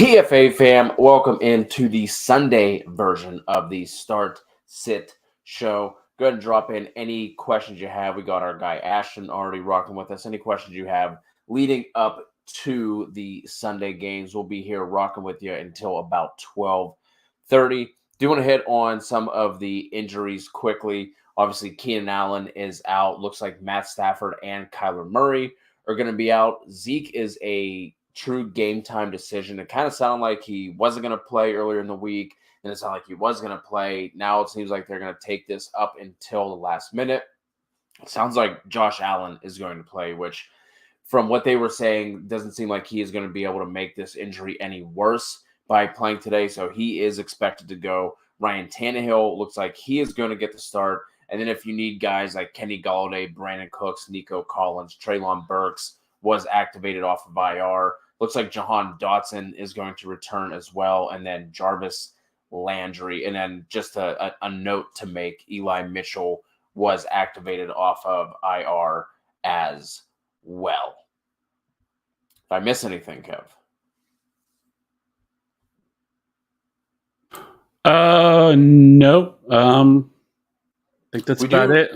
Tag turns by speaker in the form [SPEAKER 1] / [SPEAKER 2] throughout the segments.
[SPEAKER 1] TFA fam, welcome into the Sunday version of the Start Sit Show. Go ahead and drop in any questions you have. We got our guy Ashton already rocking with us. Any questions you have leading up to the Sunday games, we'll be here rocking with you until about 12:30. Do want to hit on some of the injuries quickly. Obviously, Keenan Allen is out. Looks like Matt Stafford and Kyler Murray are going to be out. Zeke is a true game time decision. It kind of sounded like he wasn't going to play earlier in the week, and it sounded like he was going to play. Now it seems like they're going to take this up until the last minute. It sounds like Josh Allen is going to play, which from what they were saying, doesn't seem like he is going to be able to make this injury any worse by playing today. So he is expected to go. Ryan Tannehill looks like he is going to get the start. And then if you need guys like Kenny Golladay, Brandon Cooks, Nico Collins, Treylon Burks was activated off of IR. Looks like Jahan Dotson is going to return as well. And then Jarvis Landry. And then just a note to make, Eli Mitchell was activated off of IR as well. Did I miss anything, Kev?
[SPEAKER 2] No. I think that's about it.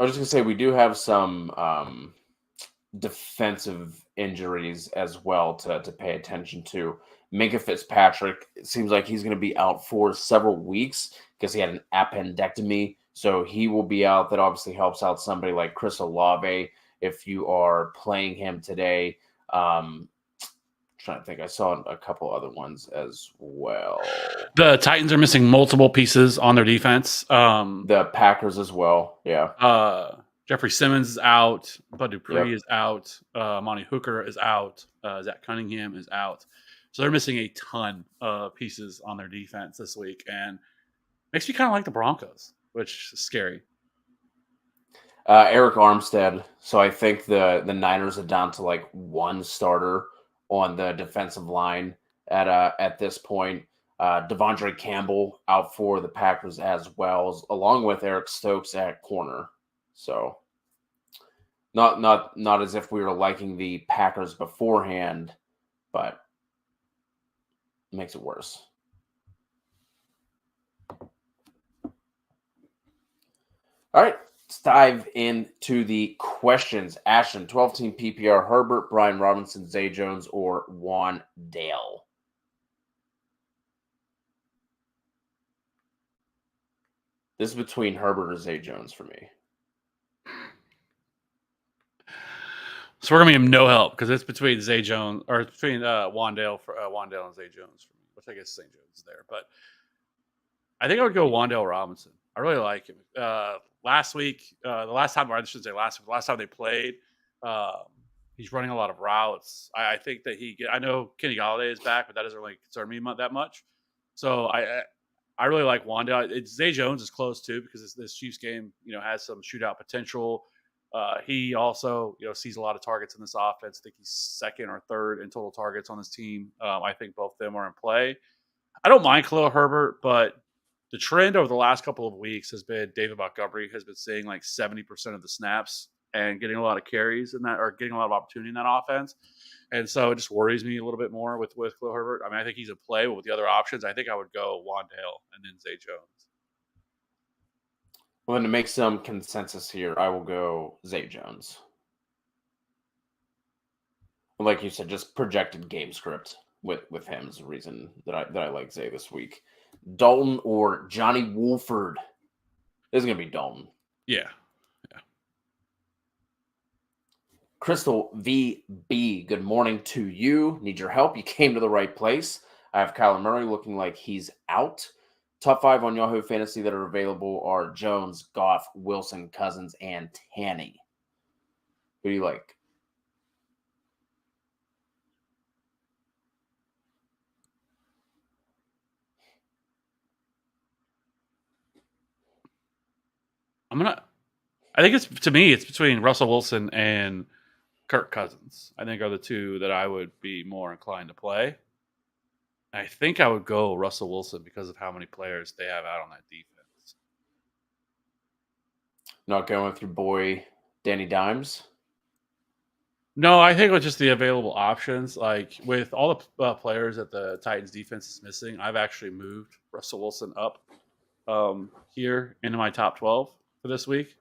[SPEAKER 1] I was just gonna say we do have some defensive injuries as well to pay attention to. Minkah Fitzpatrick, it seems like he's going to be out for several weeks because he had an appendectomy. So he will be out. That obviously helps out somebody like Chris Olave if you are playing him today. Trying to think, I saw a couple other ones as well.
[SPEAKER 2] The Titans are missing multiple pieces on their defense.
[SPEAKER 1] The Packers as well, yeah.
[SPEAKER 2] Jeffrey Simmons is out. Bud Dupree is out. Monty Hooker is out. Zach Cunningham is out. So they're missing a ton of pieces on their defense this week, and makes me kind of like the Broncos, which is scary.
[SPEAKER 1] Eric Armstead. So I think the Niners are down to like one starter on the defensive line at this point. Devondre Campbell out for the Packers as well, along with Eric Stokes at corner. So not as if we were liking the Packers beforehand, but it makes it worse. All right. Let's dive into the questions. Ashton, 12-team PPR, Herbert, Brian Robinson, Zay Jones, or Juan Dale? This is between Herbert or Zay Jones for me.
[SPEAKER 2] So we're gonna give him no help because it's between Zay Jones or it's between Wandale and Zay Jones for me, which I guess Zay Jones is there, but I think I would go Wandale Robinson. I really like him. Last week, the last time they played, he's running a lot of routes. I think that I know Kenny Golladay is back, but that doesn't really concern me that much. So I really like Wandale. Zay Jones is close too because this Chiefs game, has some shootout potential. He also, sees a lot of targets in this offense. I think he's second or third in total targets on this team. I think both of them are in play. I don't mind Khalil Herbert, but the trend over the last couple of weeks has been David Montgomery has been seeing like 70% of the snaps and getting a lot of carries in that, or getting a lot of opportunity in that offense. And so it just worries me a little bit more with Khalil Herbert. I mean, I think he's a play, but with the other options, I think I would go Wandale and then Zay Jones.
[SPEAKER 1] Well, then to make some consensus here, I will go Zay Jones. Like you said, just projected game script with him is the reason that I like Zay this week. Dalton or Johnny Wolford? This is going to be Dalton.
[SPEAKER 2] Yeah.
[SPEAKER 1] Crystal VB, good morning to you. Need your help. You came to the right place. I have Kyler Murray looking like he's out. Top 5 on Yahoo Fantasy that are available are Jones, Goff, Wilson, Cousins, and Tanny. Who do you like?
[SPEAKER 2] I think it's between Russell Wilson and Kirk Cousins. I think are the two that I would be more inclined to play. I think I would go Russell Wilson because of how many players they have out on that defense.
[SPEAKER 1] Not going with your boy Danny Dimes?
[SPEAKER 2] No, I think with just the available options, like with all the players that the Titans defense is missing, I've actually moved Russell Wilson up here into my top 12 for this week.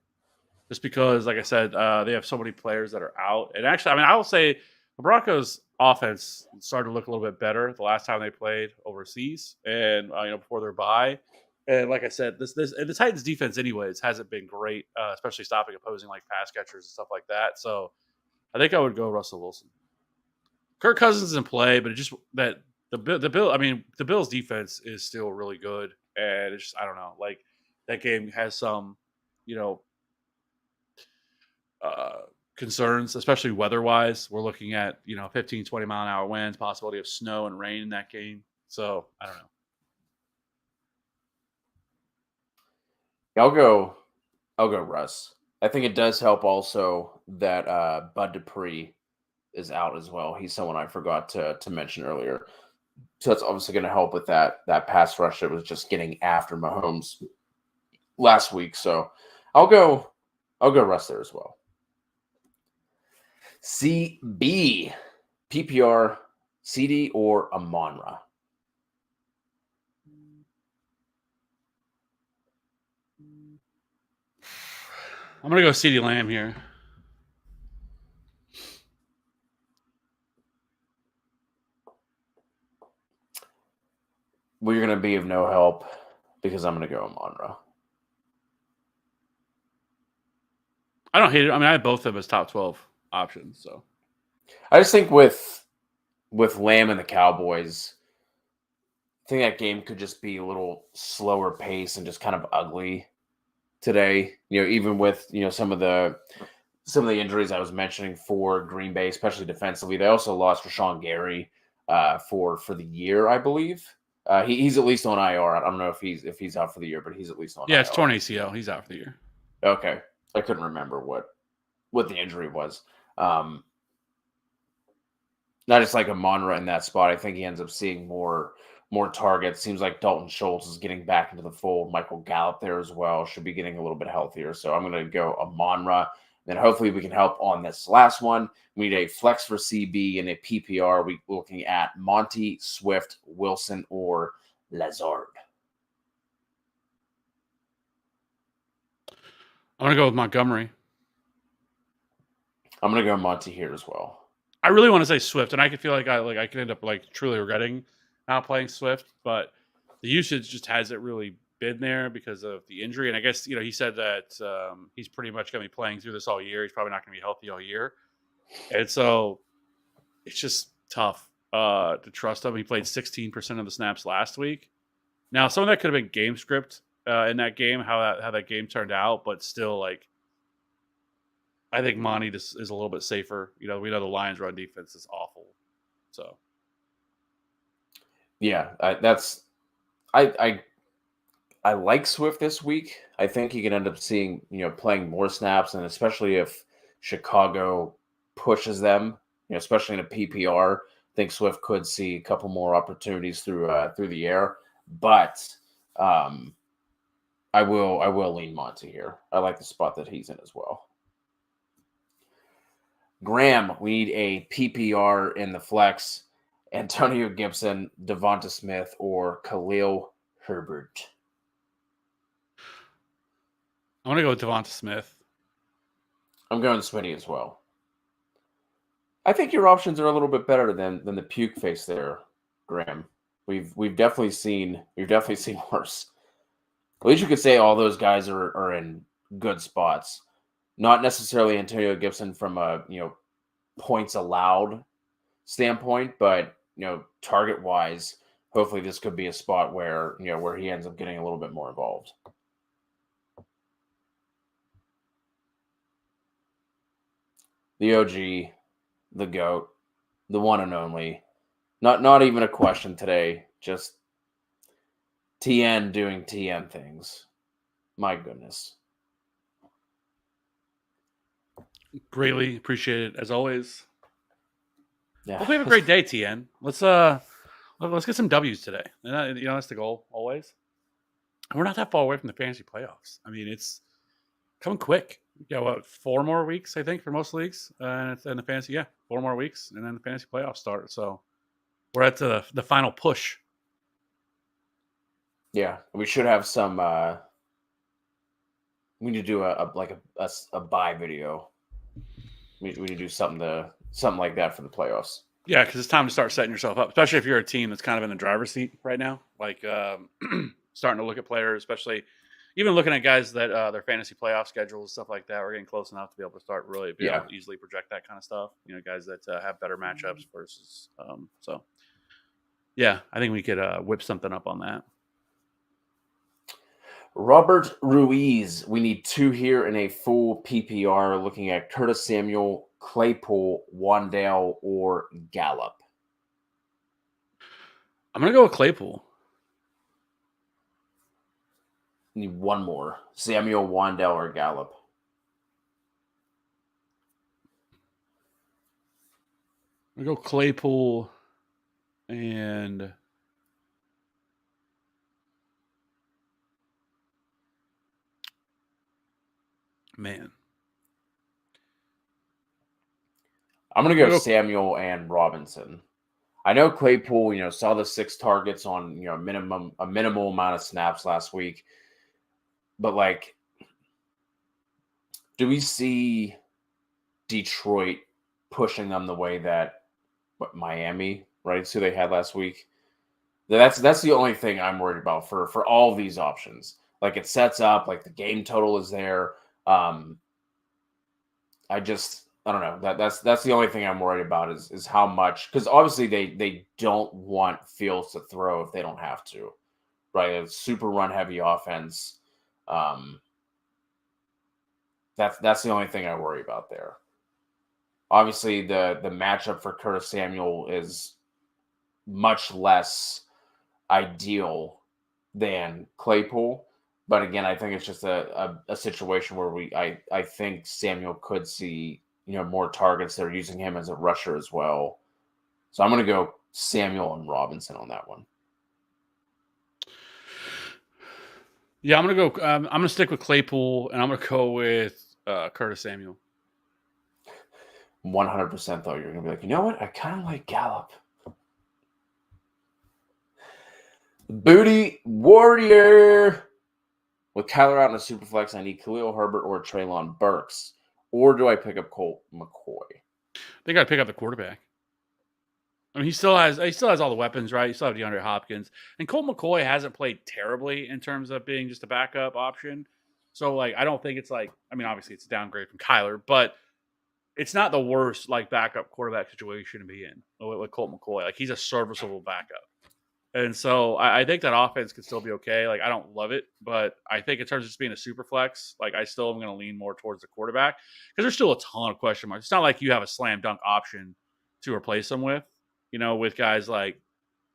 [SPEAKER 2] Just because, like I said, they have so many players that are out. And actually, I mean, I will say the Broncos' offense started to look a little bit better the last time they played overseas, and before their bye. And like I said, and the Titans' defense, anyways, hasn't been great, especially stopping opposing like pass catchers and stuff like that. So I think I would go Russell Wilson. Kirk Cousins is in play, but it just that the Bills' defense is still really good, and it's just I don't know, like that game has some, you know, uh, concerns, especially weather wise. We're looking at 15, 20 mile an hour winds, possibility of snow and rain in that game. So I don't know.
[SPEAKER 1] I'll go Russ. I think it does help also that Bud Dupree is out as well. He's someone I forgot to mention earlier. So that's obviously going to help with that pass rush that was just getting after Mahomes last week. So I'll go Russ there as well. CB, PPR, CD, or Amon-Ra?
[SPEAKER 2] I'm gonna go CeeDee Lamb here.
[SPEAKER 1] We're going to be of no help because I'm going to go Amon-Ra.
[SPEAKER 2] I don't hate it. I mean, I have both of them as top 12 options. So
[SPEAKER 1] I just think with Lamb and the Cowboys, I think that game could just be a little slower pace and just kind of ugly today. Even with some of the injuries I was mentioning for Green Bay, especially defensively. They also lost Rashawn Gary for the year, I believe. He's at least on IR. I don't know if he's out for the year, but he's at least on IR.
[SPEAKER 2] It's torn ACL. He's out for the year.
[SPEAKER 1] Okay. I couldn't remember what the injury was. Not just like Amon-Ra in that spot. I think he ends up seeing more targets. Seems like Dalton Schultz is getting back into the fold. Michael Gallup there as well. Should be getting a little bit healthier. So I'm going to go Amon-Ra. Then hopefully we can help on this last one. We need a flex for CB and a PPR. We're looking at Monty, Swift, Wilson, or Lazard.
[SPEAKER 2] I'm going to go with Montgomery.
[SPEAKER 1] I'm going to go Monty here as well.
[SPEAKER 2] I really want to say Swift, and I could feel like I could end up like truly regretting not playing Swift, but the usage just hasn't really been there because of the injury. And I guess he said that he's pretty much going to be playing through this all year. He's probably not going to be healthy all year, and so it's just tough to trust him. He played 16% of the snaps last week. Now, some of that could have been game script in that game, how that game turned out, but still, like, I think Monty is a little bit safer. We know the Lions' run defense is awful, so
[SPEAKER 1] yeah, I like Swift this week. I think he can end up seeing playing more snaps, and especially if Chicago pushes them, especially in a PPR, I think Swift could see a couple more opportunities through the air. But I will lean Monty here. I like the spot that he's in as well. Graham, we need a PPR in the flex. Antonio Gibson, Devonta Smith, or Khalil Herbert.
[SPEAKER 2] I'm going to go with Devonta Smith.
[SPEAKER 1] I'm going Smitty as well. I think your options are a little bit better than the puke face there, Graham. We've definitely seen worse. At least you could say all those guys are in good spots. Not necessarily Antonio Gibson from a points allowed standpoint, but target wise, hopefully this could be a spot where where he ends up getting a little bit more involved. The OG, the GOAT, the one and only. Not even a question today. Just TN doing TN things. My goodness.
[SPEAKER 2] Greatly appreciate it as always.
[SPEAKER 1] Yeah.
[SPEAKER 2] Hope we have a great day, TN. Let's get some W's today. And that's the goal always. And we're not that far away from the fantasy playoffs. I mean, it's coming quick. Yeah, what, 4 more weeks, I think, for most leagues, and the fantasy, yeah, 4 more weeks, and then the fantasy playoffs start. So we're at the final push.
[SPEAKER 1] Yeah, we should have some. We need to do a buy video. We need to do something like that for the playoffs.
[SPEAKER 2] Yeah, because it's time to start setting yourself up, especially if you're a team that's kind of in the driver's seat right now. Like starting to look at players, especially even looking at guys that their fantasy playoff schedules, stuff like that. We're getting close enough to be able to start really be able
[SPEAKER 1] Yeah.
[SPEAKER 2] to easily project that kind of stuff. You know, guys that have better matchups versus. So yeah, I think we could whip something up on that.
[SPEAKER 1] Robert Ruiz. We need 2 here in a full PPR. Looking at Curtis Samuel, Claypool, Wandale, or Gallup.
[SPEAKER 2] I'm gonna go with Claypool.
[SPEAKER 1] Need one more: Samuel, Wandale, or Gallup.
[SPEAKER 2] I'm gonna go Claypool and man.
[SPEAKER 1] I'm gonna go Samuel and Robinson. I know Claypool, saw the 6 targets on, a minimal amount of snaps last week. But like, do we see Detroit pushing them the way that Miami, right? So they had last week. That's the only thing I'm worried about for all these options. Like it sets up, like the game total is there. I don't know. That's the only thing I'm worried about is how much, because obviously they don't want Fields to throw if they don't have to, right? It's super run heavy offense. That's the only thing I worry about there. Obviously, the matchup for Curtis Samuel is much less ideal than Claypool. But again, I think it's just a situation where I think Samuel could see, more targets. They're using him as a rusher as well. So I'm going to go Samuel and Robinson on that one.
[SPEAKER 2] Yeah, I'm gonna go. I'm gonna stick with Claypool, and I'm gonna go with Curtis Samuel.
[SPEAKER 1] 100% though, you're going to be like, you know what? I kind of like Gallup. Booty Warrior. With Kyler out in a super flex, I need Khalil Herbert or Treylon Burks. Or do I pick up Colt McCoy?
[SPEAKER 2] They got to pick up the quarterback. I mean, he still has all the weapons, right? You still have DeAndre Hopkins, and Colt McCoy hasn't played terribly in terms of being just a backup option. So, like, I don't think it's like, I mean, obviously it's a downgrade from Kyler, but it's not the worst like backup quarterback situation to be in with Colt McCoy. Like, he's a serviceable backup, and so I think that offense could still be okay. Like, I don't love it, but I think in terms of just being a super flex, like, I still am going to lean more towards the quarterback because there's still a ton of question marks. It's not like you have a slam dunk option to replace them with. With guys like,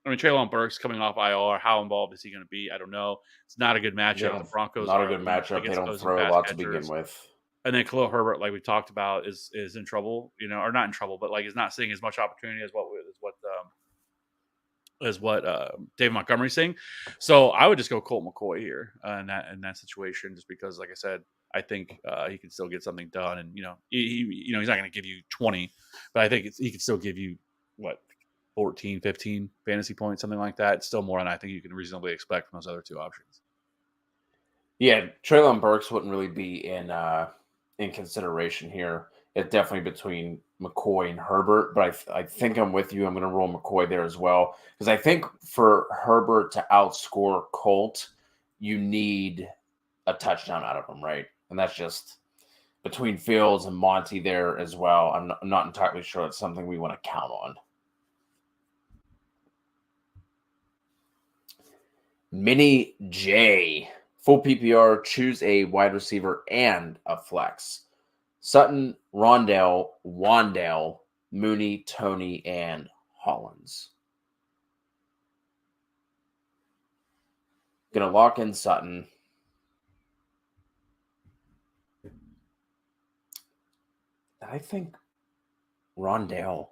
[SPEAKER 2] I mean, Treylon Burks coming off IR, how involved is he going to be? I don't know. It's not a good matchup. The Broncos
[SPEAKER 1] not a
[SPEAKER 2] are
[SPEAKER 1] good
[SPEAKER 2] elite
[SPEAKER 1] matchup. They
[SPEAKER 2] against
[SPEAKER 1] don't
[SPEAKER 2] opposing
[SPEAKER 1] throw a
[SPEAKER 2] pass
[SPEAKER 1] lot to
[SPEAKER 2] catchers.
[SPEAKER 1] begin with.
[SPEAKER 2] And then Khalil Herbert, like we talked about, is in trouble, or not in trouble, but like is not seeing as much opportunity as what David Montgomery's saying. So I would just go Colt McCoy here in that situation, just because, like I said, I think he can still get something done, and he's not going to give you 20, but I think he can still give you 14, 15 fantasy points, something like that. It's still more than I think you can reasonably expect from those other two options.
[SPEAKER 1] Yeah, Treylon Burks wouldn't really be in consideration here. It's definitely between McCoy and Herbert, but I think I'm with you. I'm going to roll McCoy there as well, because I think for Herbert to outscore Colt, you need a touchdown out of him, right? And that's just between Fields and Monty there as well. I'm not entirely sure it's something we want to count on. Mini J. Full PPR, choose a wide receiver and a flex. Sutton, Rondell, Wandale, Mooney, Tony, and Hollins. Gonna lock in Sutton. I think Rondell.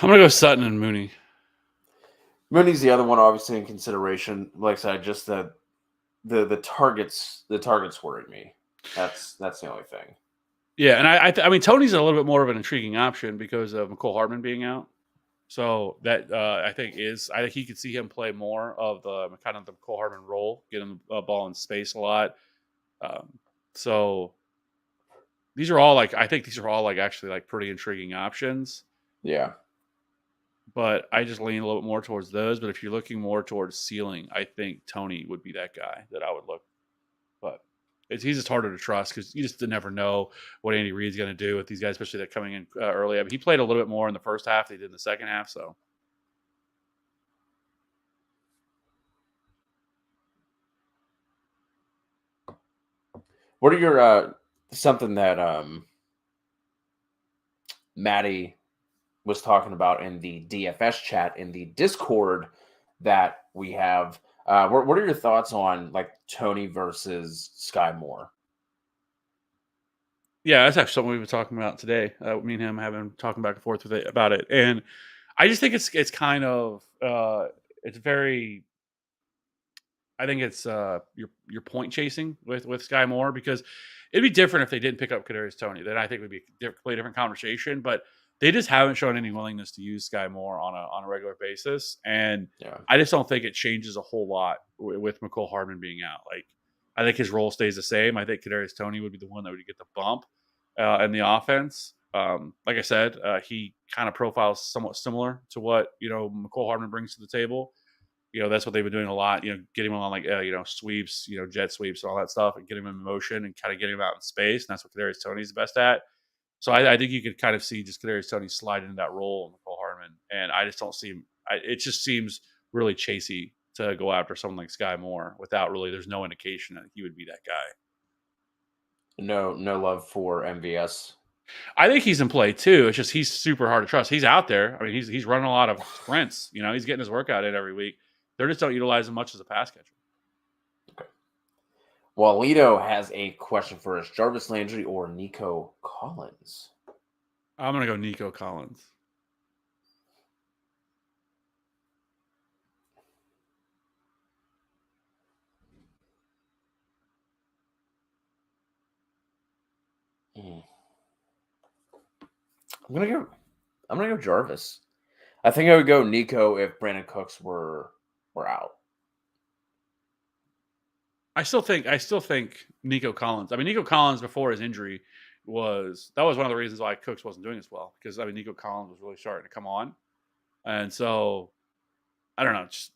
[SPEAKER 2] I'm gonna go Sutton and Mooney.
[SPEAKER 1] Mooney's the other one, obviously in consideration. Like I said, just the targets worried me. That's the only thing.
[SPEAKER 2] Yeah, and I mean Tony's a little bit more of an intriguing option because of McCole Hardman being out. So that I think he could see him play more of the kind of the McCole Hardman role, getting the ball in space a lot. So these are all I think these are all actually pretty intriguing options.
[SPEAKER 1] Yeah.
[SPEAKER 2] But I just lean a little bit more towards those. But if you're looking more towards ceiling, I think Tony would be that guy that I would look. But he's just harder to trust because you just never know what Andy Reid's going to do with these guys, especially that coming in early. I mean, he played a little bit more in the first half than he did in the second half. So
[SPEAKER 1] what are your something that Maddie was talking about in the DFS chat in the Discord that we have? What are your thoughts on Tony versus Sky Moore?
[SPEAKER 2] yeah, that's actually something we've been talking about today. Me and him having talking back and forth about it, and I just think it's kind of it's very. I think it's your point chasing with Sky Moore because it'd be different if they didn't pick up Kadarius Toney. Then I think it would be a completely different conversation. But they just haven't shown any willingness to use Sky Moore on a regular basis, and
[SPEAKER 1] Yeah.
[SPEAKER 2] I just don't think it changes a whole lot with McCole Hardman being out. I think his role stays the same. I think Kadarius Toney would be the one that would get the bump in the offense. Like I said, he kind of profiles somewhat similar to what McCole Hardman brings to the table. That's what they've been doing a lot. Getting him on sweeps, jet sweeps and all that stuff, and getting him in motion and kind of getting him out in space. And that's what Kadarius Toney's the best at. So I think you could kind of see just Kadarius Toney slide into that role in McCole Hardman, and I just don't see him. It just seems really chasey to go after someone like Sky Moore without really. There's no indication that he would be that guy.
[SPEAKER 1] No love for MVS.
[SPEAKER 2] I think he's in play too. It's just he's super hard to trust. He's out there. I mean, he's running a lot of sprints. He's getting his workout in every week. They just don't utilize him much as a pass catcher.
[SPEAKER 1] Okay. Well, Lito has a question for us: Jarvis Landry or Nico Collins?
[SPEAKER 2] I'm gonna go Nico Collins.
[SPEAKER 1] I'm gonna go Jarvis. I think I would go Nico if Brandon Cooks were out.
[SPEAKER 2] I still think Nico Collins. I mean, Nico Collins before his injury was one of the reasons why Cooks wasn't doing as well because Nico Collins was really starting to come on, and so I don't know. It's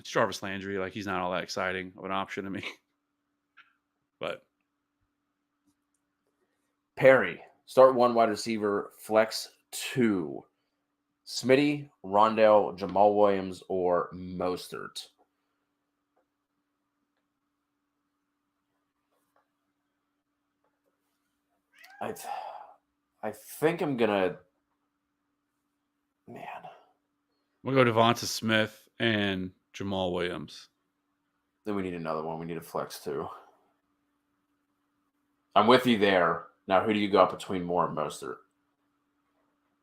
[SPEAKER 2] Jarvis Landry. He's not all that exciting of an option to me, but
[SPEAKER 1] Perry, start one wide receiver, flex two. Smitty, Rondell, Jamal Williams, or Mostert? I think I'm gonna. Man,
[SPEAKER 2] we'll go Devonta Smith and Jamal Williams.
[SPEAKER 1] then we need another one. We need a flex too. I'm with you there. Now, who do you got between Moore and Mostert?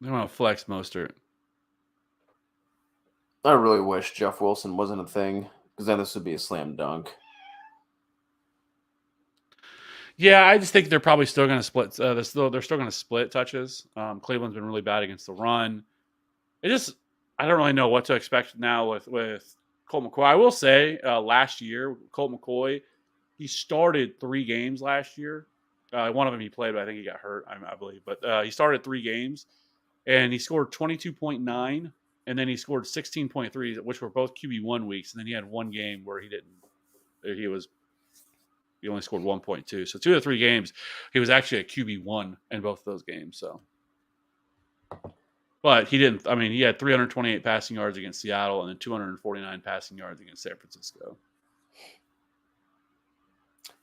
[SPEAKER 2] I want to flex Mostert.
[SPEAKER 1] I really wish Jeff Wilson wasn't a thing because then this would be a slam dunk.
[SPEAKER 2] Yeah, I just think they're probably still going to split. They're still going to split touches. Cleveland's been really bad against the run. I don't really know what to expect now with Colt McCoy. I will say last year, Colt McCoy, he started 3 games last year. One of them he played, but I think he got hurt, I believe. But he started 3 games, and he scored 22.9, and then he scored 16.3, which were both QB1 weeks. And then he had one game where he didn't. He only scored 1.2. So 2 of the 3 games, he was actually a QB1 in both of those games. So, but he didn't. I mean, he had 328 passing yards against Seattle and then 249 passing yards against San Francisco.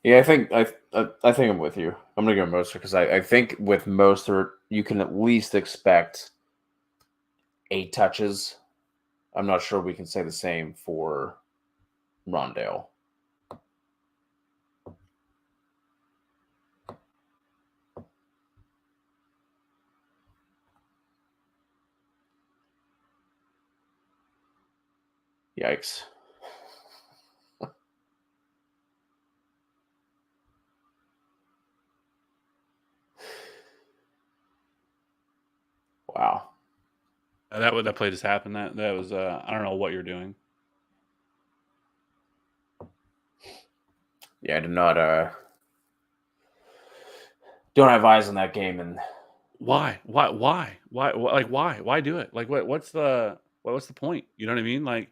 [SPEAKER 1] Yeah, I think I'm with you. I'm gonna go Mostert because I think with Mostert you can at least expect 8 touches. I'm not sure we can say the same for Rondale. Yikes. Wow.
[SPEAKER 2] That play just happened. That was I don't know what you're doing.
[SPEAKER 1] Yeah, I did not don't have eyes on that game, and
[SPEAKER 2] Why? Like why? Why do it? Like what's the point? You know what I mean? Like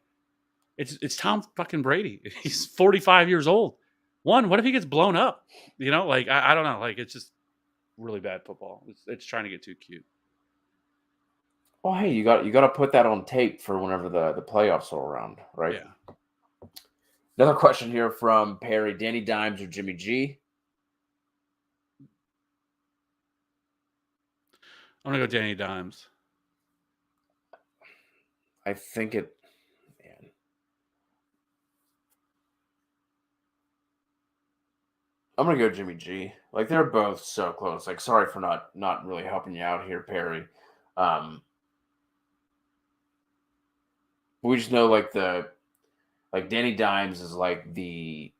[SPEAKER 2] it's Tom fucking Brady. He's 45 years old. What if he gets blown up? You know, like I don't know. Like it's just really bad football. It's trying to get too cute.
[SPEAKER 1] oh hey, you got to put that on tape for whenever the playoffs are around, right?
[SPEAKER 2] Yeah.
[SPEAKER 1] Another question here from Perry: Danny Dimes or Jimmy G?
[SPEAKER 2] I'm gonna go Danny Dimes.
[SPEAKER 1] I think it. Man, I'm gonna go Jimmy G. Like they're both so close. Like sorry for not really helping you out here, Perry. Um, we just know like Danny Dimes is like the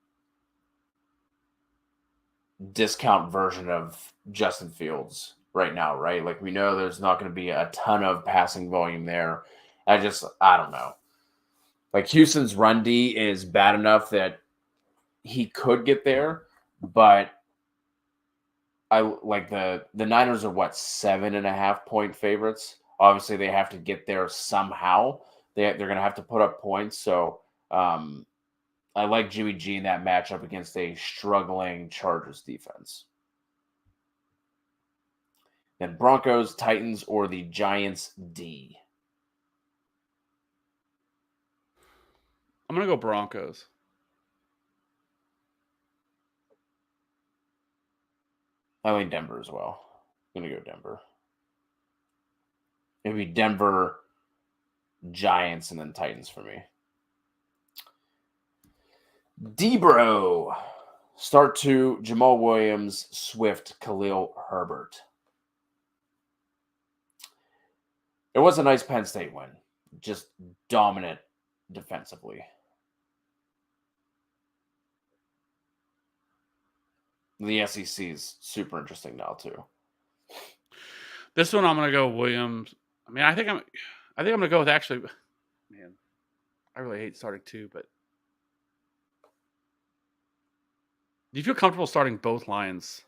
[SPEAKER 1] discount version of Justin Fields right now, right? Like we know there's not going to be a ton of passing volume there. I don't know. Like Houston's run D is bad enough that he could get there, but I like the Niners are what 7.5 point favorites. Obviously, they have to get there somehow. They're going to have to put up points. So I like Jimmy G in that matchup against a struggling Chargers defense. Then Broncos, Titans, or the Giants D.
[SPEAKER 2] I'm gonna go Broncos.
[SPEAKER 1] I like Denver as well. I'm gonna go Denver. It'd be Denver, Giants, and then Titans for me. Debro. Start to Jamal Williams, Swift, Khalil Herbert. It was a nice Penn State win. Just dominant defensively. The SEC is super interesting now too.
[SPEAKER 2] This one I'm gonna go Williams. I mean, I think I'm gonna go with actually. Man, I really hate starting two, but do you feel comfortable starting both Lions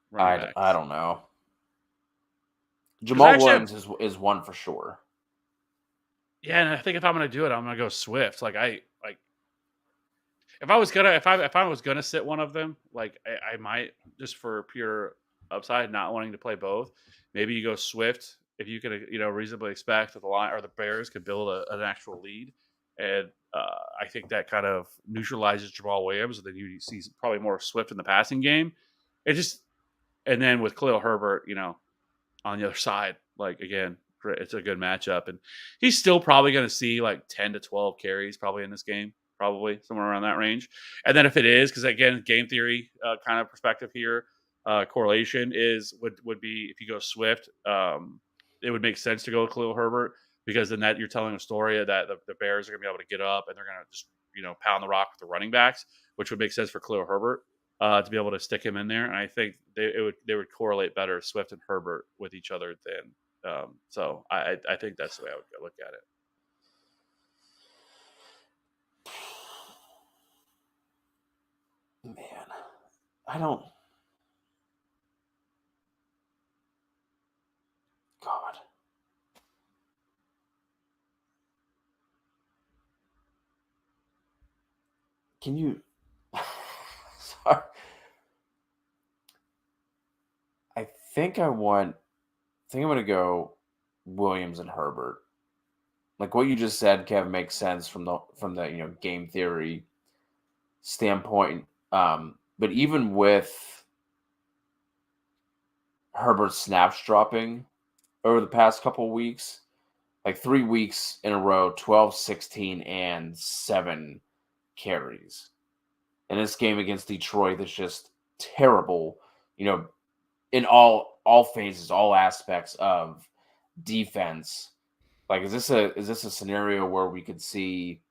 [SPEAKER 2] running backs?
[SPEAKER 1] I don't know.
[SPEAKER 2] 'Cause
[SPEAKER 1] Jamal
[SPEAKER 2] actually
[SPEAKER 1] Williams is one for sure.
[SPEAKER 2] Yeah, and I think if I'm gonna do it, I'm gonna go Swift. Like if I was gonna sit one of them, like I might just for pure upside, not wanting to play both. Maybe you go Swift if you could reasonably expect that the line or the Bears could build an actual lead, and I think that kind of neutralizes Jamal Williams. And then you see probably more Swift in the passing game. It just and then with Khalil Herbert, on the other side, like again, it's a good matchup, and he's still probably going to see like 10 to 12 carries probably in this game, probably somewhere around that range. And then if it is, because again, game theory kind of perspective here, correlation would be if you go Swift, it would make sense to go with Khalil Herbert because then that you're telling a story that the Bears are going to be able to get up and they're going to just pound the rock with the running backs, which would make sense for Khalil Herbert. To be able to stick him in there, and I think they would correlate better Swift and Herbert with each other than so I think that's the way I would look at it.
[SPEAKER 1] Man, I don't. God. Can you? Sorry. I think I want. I think I'm gonna go Williams and Herbert. Like what you just said, Kevin, makes sense from the game theory standpoint. But even with Herbert's snaps dropping over the past couple of weeks, like 3 weeks in a row, 12, 16, and 7 carries. And this game against Detroit that's just terrible, in all phases, all aspects of defense. Like, is this a scenario where we could see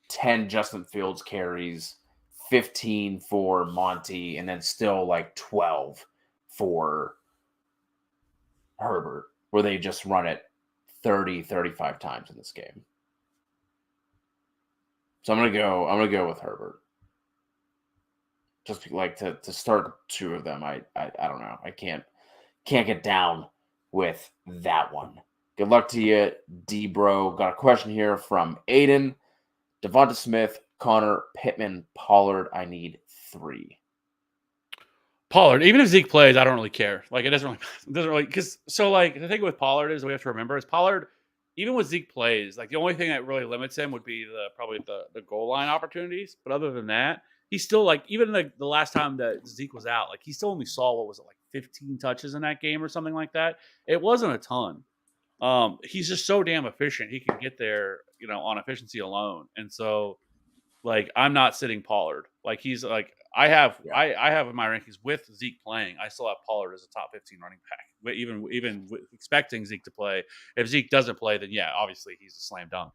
[SPEAKER 1] 10 Justin Fields carries, 15 for Monty, and then still like 12 for Herbert, where they just run it 30, 35 times in this game. So I'm gonna go with Herbert. Just like to start two of them. I don't know. I can't get down with that one. Good luck to you, D-Bro. Got a question here from Aiden. Devonta Smith, Connor, Pittman, Pollard. I need 3.
[SPEAKER 2] Pollard, even if Zeke plays, I don't really care. Like it doesn't really because the thing with Pollard is we have to remember is Pollard, even with Zeke plays, like the only thing that really limits him would be probably the goal line opportunities. But other than that, he's still like even the last time that Zeke was out, like he still only saw what was it like 15 touches in that game or something like that. It wasn't a ton. He's just so damn efficient. He can get there, on efficiency alone. And so like I'm not sitting Pollard. Like he's like I have in my rankings with Zeke playing. I still have Pollard as a top 15 running back. Even expecting Zeke to play. If Zeke doesn't play, then yeah, obviously he's a slam dunk.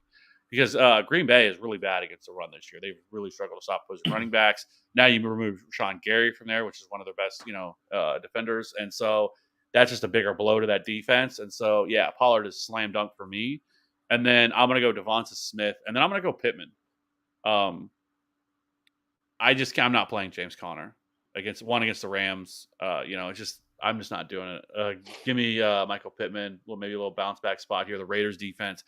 [SPEAKER 2] Because Green Bay is really bad against the run this year. They've really struggled to stop opposing running backs. Now you remove Sean Gary from there, which is one of their best, defenders, and so that's just a bigger blow to that defense. And so yeah, Pollard is slam dunk for me. And then I'm gonna go Devonta Smith, and then I'm gonna go Pittman. I'm not playing James Conner against the Rams. I'm just not doing it. Give me Michael Pittman. Well, maybe a little bounce back spot here. The Raiders defense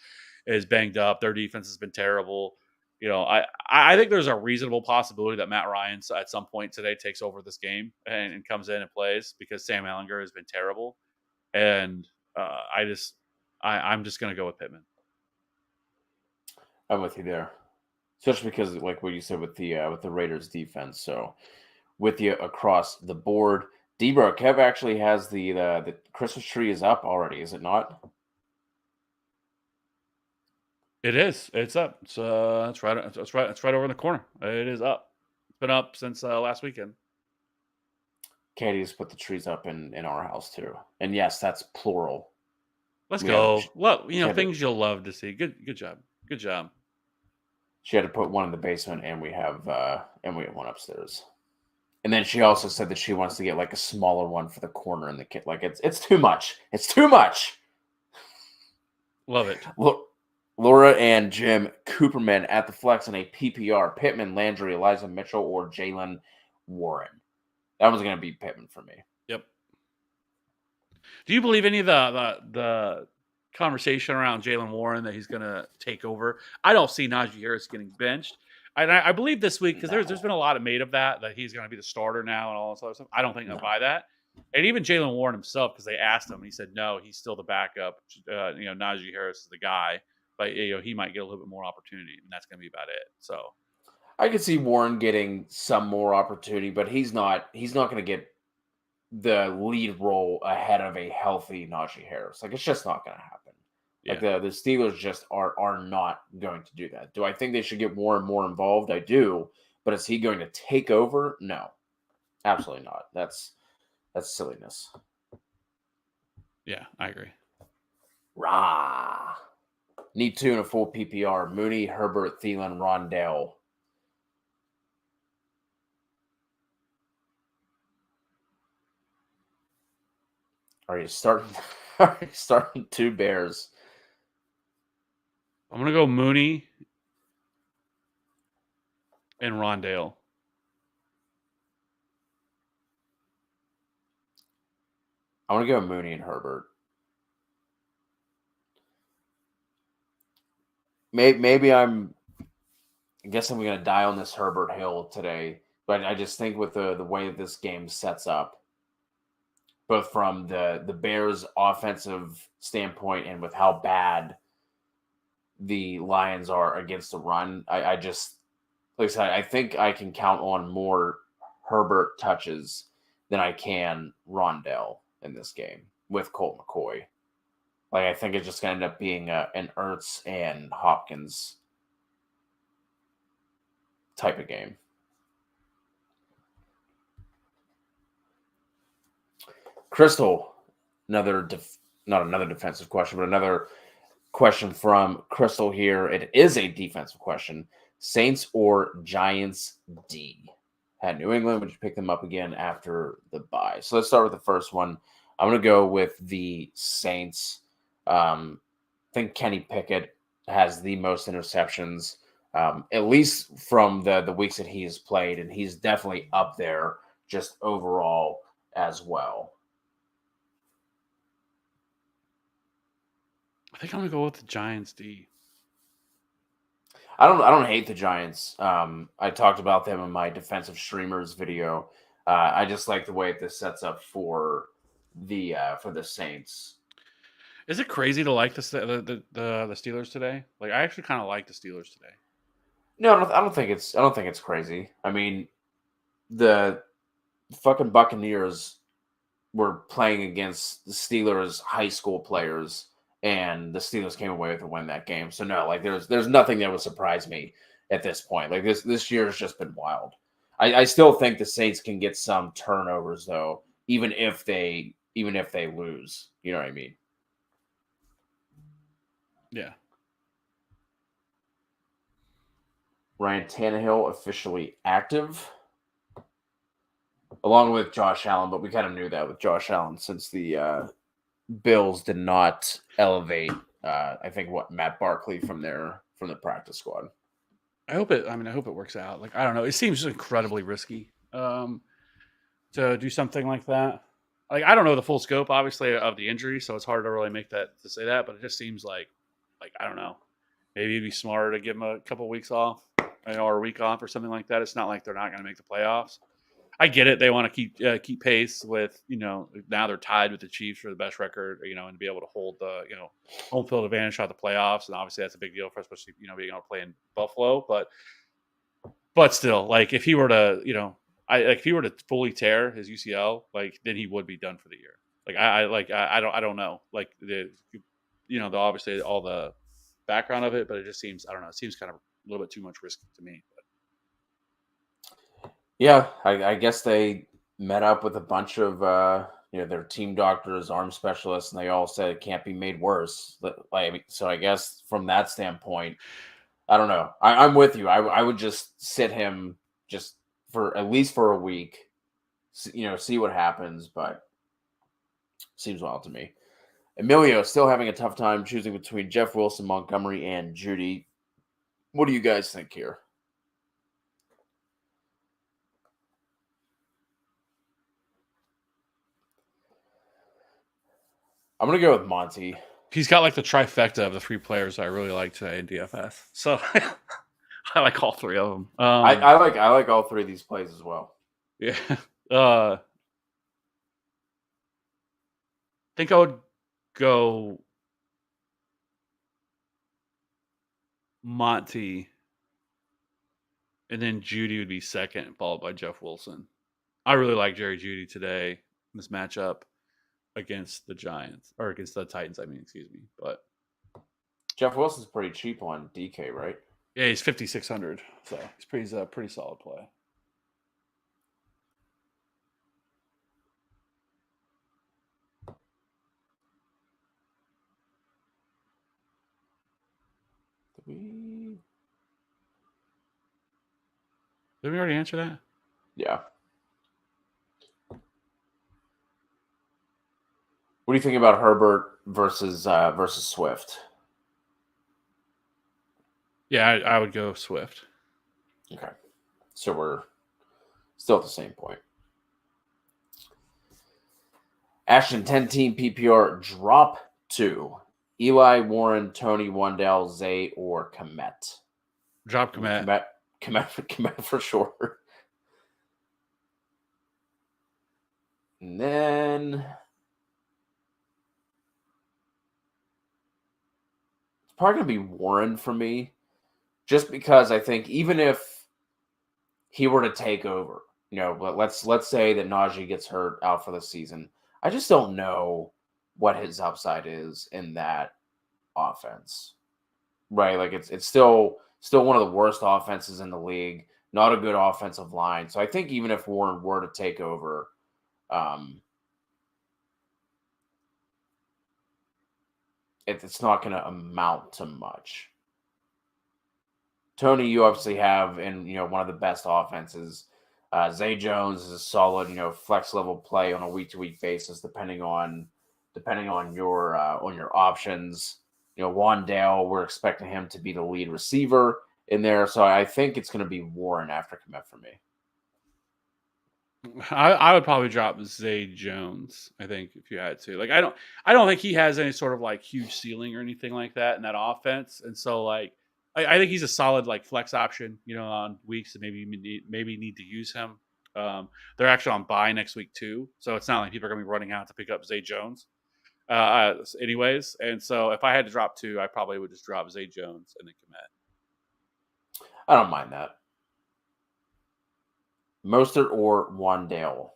[SPEAKER 2] is banged up. Their defense has been terrible. I think there's a reasonable possibility that Matt Ryan at some point today takes over this game and comes in and plays because Sam Ehlinger has been terrible. And I'm just going to go with Pittman.
[SPEAKER 1] I'm with you there. Especially because, like what you said with the Raiders defense, so with you across the board. D-Bro, Kev actually has the Christmas tree is up already, is it not?
[SPEAKER 2] It is. It's up. It's right over in the corner. It is up. It's been up since last weekend.
[SPEAKER 1] Katie's put the trees up in our house too, and yes, that's plural.
[SPEAKER 2] Let's go. Well, things you'll love to see. Good job. Good job.
[SPEAKER 1] She had to put one in the basement, and we have one upstairs. And then she also said that she wants to get like a smaller one for the corner in the kit. Like it's too much. It's too much.
[SPEAKER 2] Love it.
[SPEAKER 1] Look, Laura and Jim Cooperman at the flex in a PPR. Pittman, Landry, Elijah Mitchell, or Jaylen Warren. That was going to be Pittman for me.
[SPEAKER 2] Yep. Do you believe any of the conversation around Jaylen Warren that he's going to take over? I don't see Najee Harris getting benched. And I believe this week, because there's been a lot made of that he's going to be the starter now and all this other stuff. I don't think I buy that. And even Jaylen Warren himself, because they asked him, and he said, no, he's still the backup. Najee Harris is the guy. But he might get a little bit more opportunity, and that's going to be about it. So
[SPEAKER 1] I could see Warren getting some more opportunity, but he's not going to get the lead role ahead of a healthy Najee Harris. Like it's just not going to happen. Like the Steelers just are not going to do that. Do I think they should get more and more involved? I do, but is he going to take over? No, absolutely not. That's silliness.
[SPEAKER 2] Yeah, I agree.
[SPEAKER 1] Rah. Need 2 in a full PPR. Mooney, Herbert, Thielen, Rondell. Are you starting 2 Bears?
[SPEAKER 2] I'm going to go Mooney and Rondale.
[SPEAKER 1] I want to go Mooney and Herbert. Maybe I guess I'm going to die on this Herbert hill today, but I just think with the way that this game sets up, both from the Bears' offensive standpoint and with how bad the Lions are against the run, I just, like I said, I think I can count on more Herbert touches than I can Rondell in this game with Colt McCoy. Like, I think it's just going to end up being an Ertz and Hopkins type of game. Crystal, not another defensive question, but another question from Crystal here. It is a defensive question. Saints or Giants D? Had New England, would you pick them up again after the bye? So let's start with the first one. I'm going to go with the Saints. I think Kenny Pickett has the most interceptions, at least from the weeks that he has played, and he's definitely up there just overall as well.
[SPEAKER 2] I think I'm gonna go with the Giants D.
[SPEAKER 1] I don't hate the Giants. I talked about them in my defensive streamers video. I just like the way this sets up for the Saints.
[SPEAKER 2] Is it crazy to like the Steelers today? Like, I actually kind of like the Steelers today.
[SPEAKER 1] No, I don't think it's crazy. I mean, the fucking Buccaneers were playing against the Steelers high school players, and the Steelers came away with a win that game. So no, like there's nothing that would surprise me at this point. Like this year has just been wild. I still think the Saints can get some turnovers though, even if they lose. You know what I mean?
[SPEAKER 2] Yeah.
[SPEAKER 1] Ryan Tannehill officially active, along with Josh Allen, but we kind of knew that with Josh Allen since the Bills did not elevate. I think Matt Barkley from the practice squad.
[SPEAKER 2] I hope it works out. Like, I don't know. It seems incredibly risky to do something like that. Like, I don't know the full scope, obviously, of the injury, so it's hard to really say that. But it just seems like I don't know. Maybe it'd be smarter to give them a couple weeks off, or a week off, or something like that. It's not like they're not going to make the playoffs. I get it. They want to keep pace with, now they're tied with the Chiefs for the best record, and be able to hold the, home field advantage throughout the playoffs. And obviously that's a big deal for us, especially, being able to play in Buffalo. But still, like, if he were to, if he were to fully tear his UCL, like, then he would be done for the year. Like, I don't know. Like, obviously all the background of it, but it just seems, I don't know. It seems kind of a little bit too much risk to me.
[SPEAKER 1] Yeah, I guess they met up with a bunch of their team doctors, arm specialists, and they all said it can't be made worse. So I guess from that standpoint, I don't know. I'm with you. I would just sit him just for at least for a week, see what happens. But seems wild to me. Emilio still having a tough time choosing between Jeff Wilson, Montgomery, and Jeudy. What do you guys think here? I'm going to go with Monty.
[SPEAKER 2] He's got like the trifecta of the three players I really like today in DFS. So I like all three of them.
[SPEAKER 1] I like all three of these plays as well.
[SPEAKER 2] Yeah. I think I would go Monty, and then Jeudy would be second, followed by Jeff Wilson. I really like Jerry Jeudy today in this matchup against the Giants, or against the Titans. Excuse me. But
[SPEAKER 1] Jeff Wilson's pretty cheap on DK, right?
[SPEAKER 2] Yeah, he's 5,600, so he's a pretty solid play. Did we already answer that?
[SPEAKER 1] Yeah. What do you think about Herbert versus Swift?
[SPEAKER 2] Yeah, I would go Swift.
[SPEAKER 1] Okay. So we're still at the same point. Ashton, 10-team PPR drop 2. Eli, Warren, Tony, Wandell, Zay, or Kmet?
[SPEAKER 2] Drop Kmet.
[SPEAKER 1] Kmet for sure. And then it's probably going to be Warren for me. Just because I think even if he were to take over, but let's say that Najee gets hurt out for the season, I just don't know what his upside is in that offense, right? Like it's still one of the worst offenses in the league, not a good offensive line. So I think even if Warren were to take over, it's not going to amount to much. Tony, you obviously have in one of the best offenses. Zay Jones is a solid flex level play on a week to week basis, depending on your options. Wandale, we're expecting him to be the lead receiver in there, so I think it's going to be Warren after Kmet for me.
[SPEAKER 2] I would probably drop Zay Jones. I think if you had to, like, I don't think he has any sort of like huge ceiling or anything like that in that offense, and so like I think he's a solid like flex option, on weeks that maybe need to use him. They're actually on bye next week too, so it's not like people are going to be running out to pick up Zay Jones, anyways. And so if I had to drop two, I probably would just drop Zay Jones and then Kmet.
[SPEAKER 1] I don't mind that. Mostert or Wandale?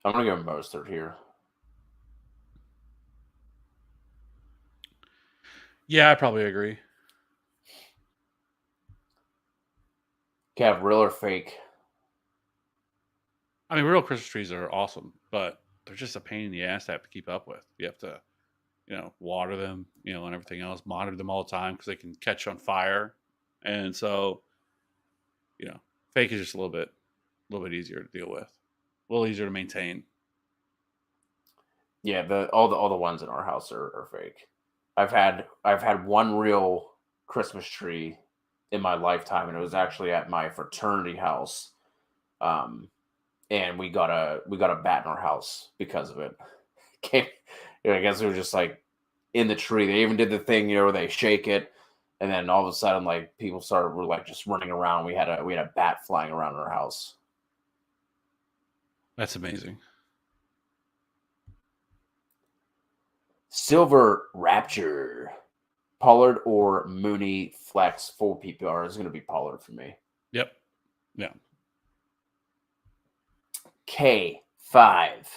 [SPEAKER 1] I'm going to go Mostert here.
[SPEAKER 2] Yeah, I probably agree.
[SPEAKER 1] Kev, real or fake?
[SPEAKER 2] I mean, real Christmas trees are awesome, but they're just a pain in the ass to have to keep up with. You have to, water them, and everything else, monitor them all the time because they can catch on fire. And so, fake is just a little bit easier to deal with, a little easier to maintain.
[SPEAKER 1] Yeah, all the ones in our house are fake. I've had one real Christmas tree in my lifetime, and it was actually at my fraternity house. And we got a bat in our house because of it. I guess it was just like in the tree. They even did the thing, where they shake it, and then all of a sudden, like people were like just running around. We had a bat flying around our house.
[SPEAKER 2] That's amazing.
[SPEAKER 1] Silver Rapture, Pollard or Mooney flex full PPR is going to be Pollard for me.
[SPEAKER 2] Yep. Yeah.
[SPEAKER 1] K5.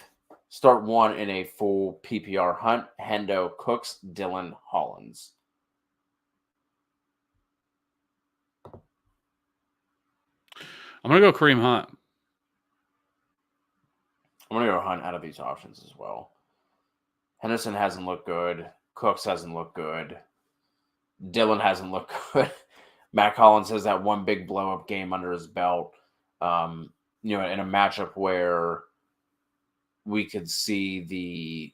[SPEAKER 1] Start one in a full PPR Hunt, Hendo, Cooks, Dillon, Hollins.
[SPEAKER 2] I'm going to go Kareem Hunt.
[SPEAKER 1] I'm going to go Hunt out of these options as well. Henderson hasn't looked good. Cooks hasn't looked good. Dillon hasn't looked good. Matt Collins has that one big blow-up game under his belt. In a matchup where we could see the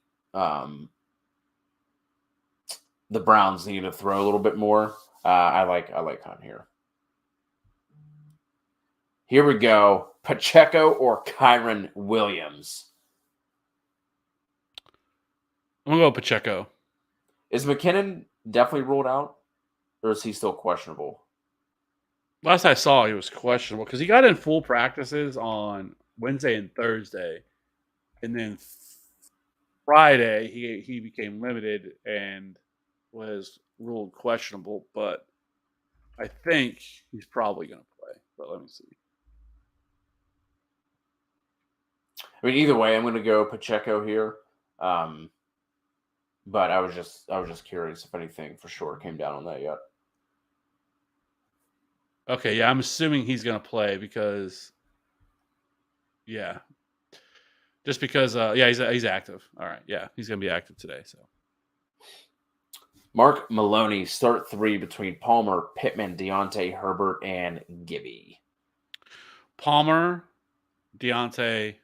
[SPEAKER 1] Browns need to throw a little bit more. I like Hunt here. Here we go. Pacheco or Kyren Williams?
[SPEAKER 2] I'm going to go Pacheco.
[SPEAKER 1] Is McKinnon definitely ruled out, or is he still questionable?
[SPEAKER 2] Last I saw, he was questionable because he got in full practices on Wednesday and Thursday, and then Friday he became limited and was ruled questionable. But I think he's probably going to play. But let me see.
[SPEAKER 1] I mean, either way, I'm going to go Pacheco here. But I was just curious if anything for sure came down on that yet.
[SPEAKER 2] Okay, yeah, I'm assuming he's going to play because, yeah, just because, he's active. All right, yeah, he's going to be active today. So,
[SPEAKER 1] Mark Maloney, start three between Palmer, Pittman, Deontay, Herbert, and Gibby.
[SPEAKER 2] Palmer, Deontay,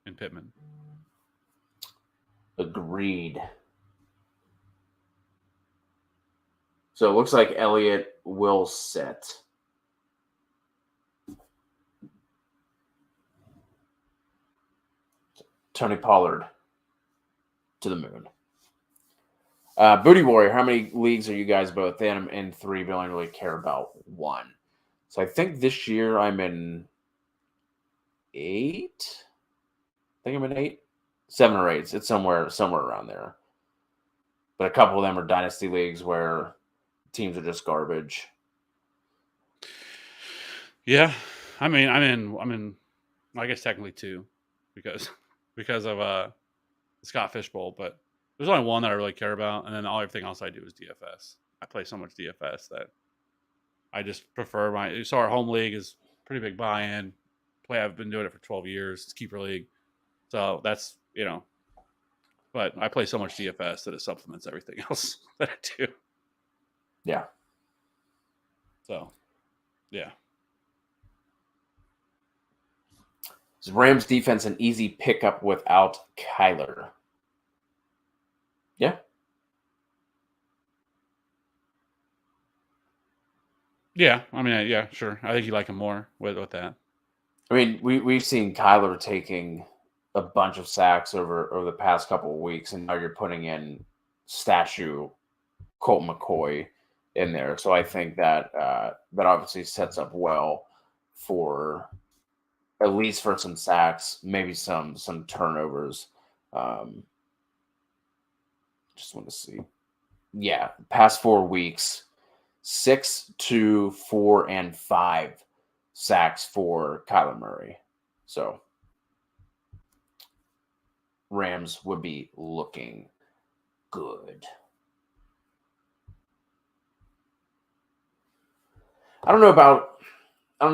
[SPEAKER 2] and Pittman.
[SPEAKER 1] Agreed. So it looks like Elliott will sit. Tony Pollard to the moon. Booty Warrior, how many leagues are you guys both in? I'm in 3, but I only really care about 1. So I think this year I'm in 8. I think I'm in 8. 7 or 8. It's somewhere around there. But a couple of them are dynasty leagues where teams are just garbage.
[SPEAKER 2] Yeah, I'm in. I guess technically 2, because of Scott Fishbowl, but there's only one that I really care about, and then everything else I do is DFS. I play so much DFS that I just prefer So our home league is pretty big buy-in. I've been doing it for 12 years. It's keeper league. So that's but I play so much DFS that it supplements everything else that I do.
[SPEAKER 1] Yeah.
[SPEAKER 2] So, yeah.
[SPEAKER 1] Is Rams defense an easy pickup without Kyler? Yeah.
[SPEAKER 2] Yeah. I mean, yeah, sure. I think you like him more with that.
[SPEAKER 1] I mean, we've seen Kyler taking a bunch of sacks over the past couple of weeks, and now you're putting in statue Colt McCoy in there. So I think that that obviously sets up well for at least for some sacks, maybe some turnovers. Just want to see. Yeah, past 4 weeks, 6, 2, 4, and 5 sacks for Kyler Murray. So Rams would be looking good. I don't know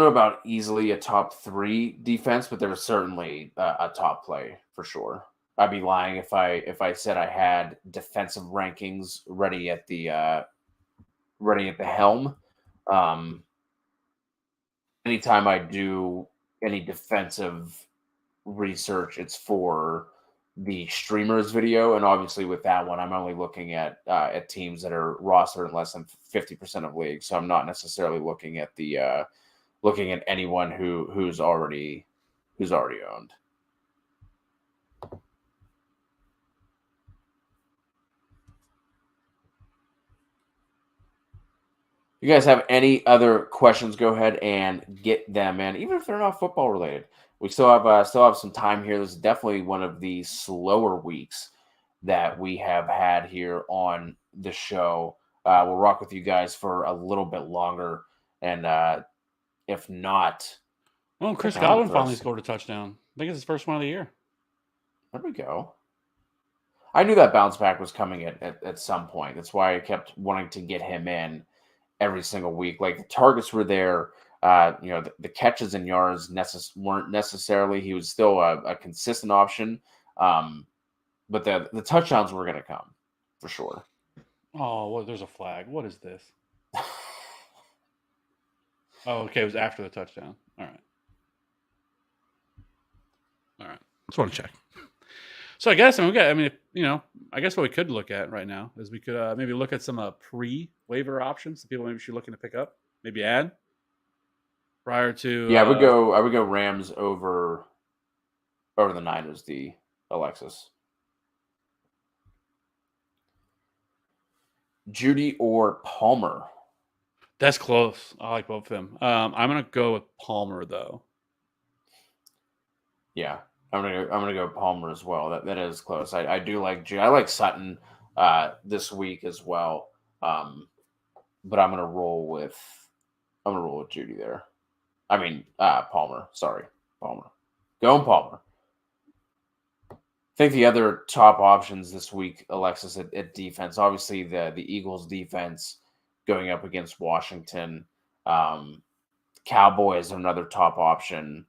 [SPEAKER 1] about easily a top 3 defense, but there's certainly a top play for sure. I'd be lying if I said I had defensive rankings ready at the helm. Anytime I do any defensive research, it's for the streamers video, and obviously with that one, I'm only looking at teams that are rostered in less than 50% of leagues. So I'm not necessarily looking at anyone who's already owned. You guys have any other questions, go ahead and get them in, even if they're not football related. We still have some time here. This is definitely one of the slower weeks that we have had here on the show. We'll rock with you guys for a little bit longer, and if not,
[SPEAKER 2] Well, Chris Godwin finally scored a touchdown. I think it's his first one of the year.
[SPEAKER 1] There we go. I knew that bounce back was coming at some point. That's why I kept wanting to get him in every single week. Like the targets were there. The catches and yards weren't necessarily. He was still a consistent option, but the touchdowns were going to come for sure.
[SPEAKER 2] Oh, well, there's a flag. What is this? Oh, okay. It was after the touchdown. All right. Just want to check. So I guess I guess what we could look at right now is we could maybe look at some pre-waiver options that people maybe should looking to pick up, maybe add prior to.
[SPEAKER 1] Yeah, I would go Rams over the Niners. The Alexis, Judy or Palmer.
[SPEAKER 2] That's close. I like both of them. I'm gonna go with Palmer though.
[SPEAKER 1] Yeah, I'm gonna go Palmer as well. That is close. I do like I like Sutton this week as well. But I'm gonna roll with Judy there. I mean Palmer. Sorry, Palmer. Going Palmer. I think the other top options this week, Alexis, at defense, obviously the Eagles defense going up against Washington. Cowboys are another top option.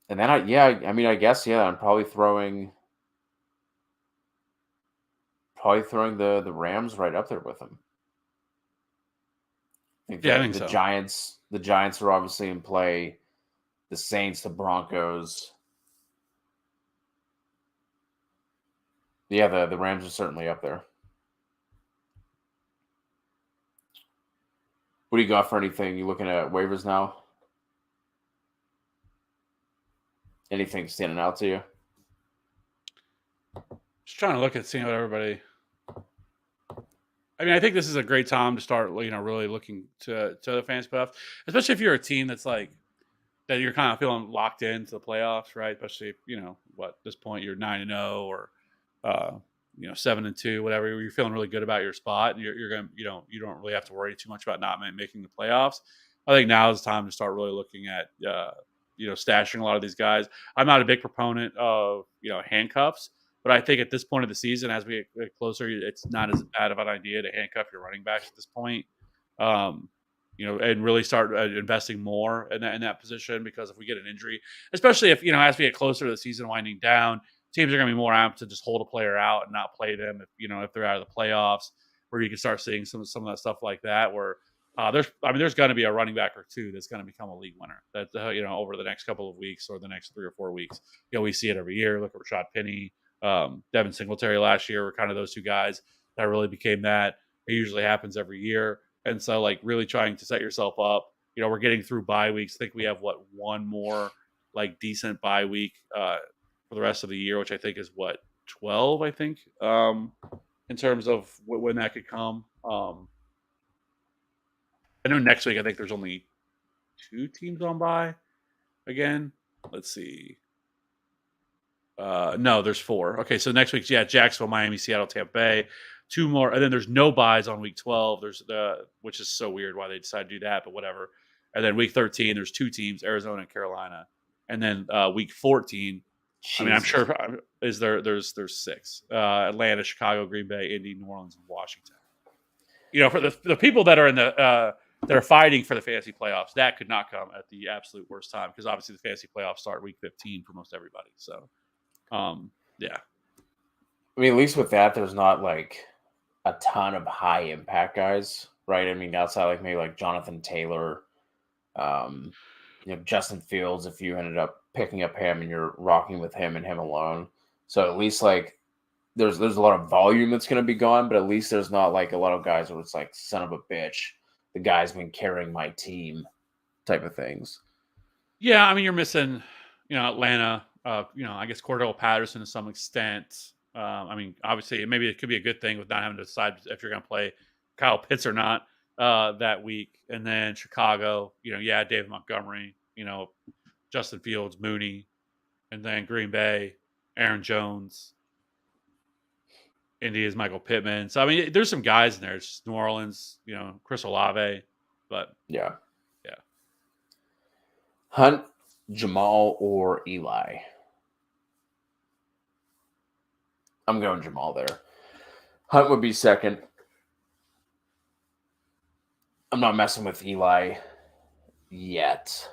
[SPEAKER 1] And then I guess I'm probably throwing the Rams right up there with them. I think the
[SPEAKER 2] so.
[SPEAKER 1] Giants are obviously in play. The Saints, the Broncos. Yeah, the Rams are certainly up there. What do you got for anything? You looking at waivers now? Anything standing out to you?
[SPEAKER 2] Just trying to look at seeing what everybody. I mean, I think this is a great time to start, really looking to the fans playoffs, especially if you're a team that's like that you're kind of feeling locked into the playoffs, right? Especially if, at this point you're 9-0 or 7-2, whatever. You're feeling really good about your spot, and you're gonna you don't really have to worry too much about not making the playoffs. I think now is the time to start really looking at stashing a lot of these guys. I'm not a big proponent of handcuffs. But I think at this point of the season, as we get closer, it's not as bad of an idea to handcuff your running backs at this point. and really start investing more in that position, because if we get an injury, especially if, as we get closer to the season winding down, teams are going to be more apt to just hold a player out and not play them if they're out of the playoffs, where you can start seeing some of that stuff like that, where there's going to be a running back or two that's going to become a league winner that over the next couple of weeks or the next 3 or 4 weeks. We see it every year. Look at Rashad Penny, Devin Singletary last year were kind of those two guys that really became that. It usually happens every year. And so, like, really trying to set yourself up. We're getting through bye weeks. I think we have one more like decent bye week for the rest of the year, which I think is 12. I think in terms of when that could come. I know next week I think there's only 2 teams on bye again. Let's see. No, there's 4. Okay, so next week's Jacksonville, Miami, Seattle, Tampa Bay. 2 more, and then there's no buys on week 12. There's which is so weird why they decided to do that, but whatever. And then week 13, there's 2 teams, Arizona and Carolina. And then week 14, Jesus. I mean, I'm sure there's 6. Atlanta, Chicago, Green Bay, Indy, New Orleans, and Washington. For the people that are in the that are fighting for the fantasy playoffs, that could not come at the absolute worst time, because obviously the fantasy playoffs start week 15 for most everybody. So, yeah.
[SPEAKER 1] I mean, at least with that, there's not like a ton of high impact guys, right? I mean, outside like maybe like Jonathan Taylor, Justin Fields, if you ended up picking up him and you're rocking with him and him alone. So at least like there's a lot of volume that's going to be gone, but at least there's not like a lot of guys where it's like, son of a bitch, the guy's been carrying my team type of things.
[SPEAKER 2] Yeah, I mean, you're missing, Atlanta, I guess Cordell Patterson to some extent. I mean, obviously, maybe it could be a good thing with not having to decide if you're going to play Kyle Pitts or not that week. And then Chicago, David Montgomery, Justin Fields, Mooney, and then Green Bay, Aaron Jones. India's Michael Pittman. So, I mean, there's some guys in there. It's New Orleans, Chris Olave. But,
[SPEAKER 1] yeah. Hunt, Jamal, or Eli? I'm going Jamal there. Hunt would be second. I'm not messing with Eli yet.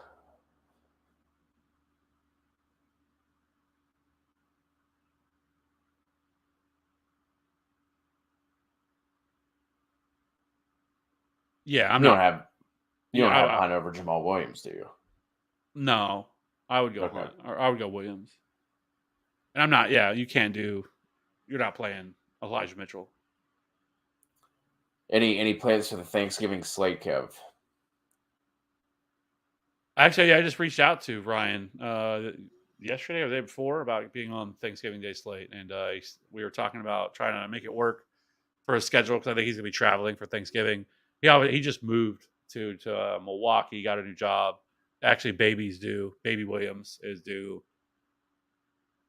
[SPEAKER 2] Yeah,
[SPEAKER 1] you don't have Hunt over Jamal Williams, do you?
[SPEAKER 2] No, I would go Hunt, or I would go Williams. And I'm not. Yeah, you're not playing Elijah Mitchell.
[SPEAKER 1] Any plans for the Thanksgiving slate, Kev?
[SPEAKER 2] Actually, I just reached out to Ryan yesterday or the day before about being on Thanksgiving Day slate, and we were talking about trying to make it work for his schedule, because I think he's going to be traveling for Thanksgiving. He just moved to Milwaukee, got a new job. Actually, Baby Williams is due,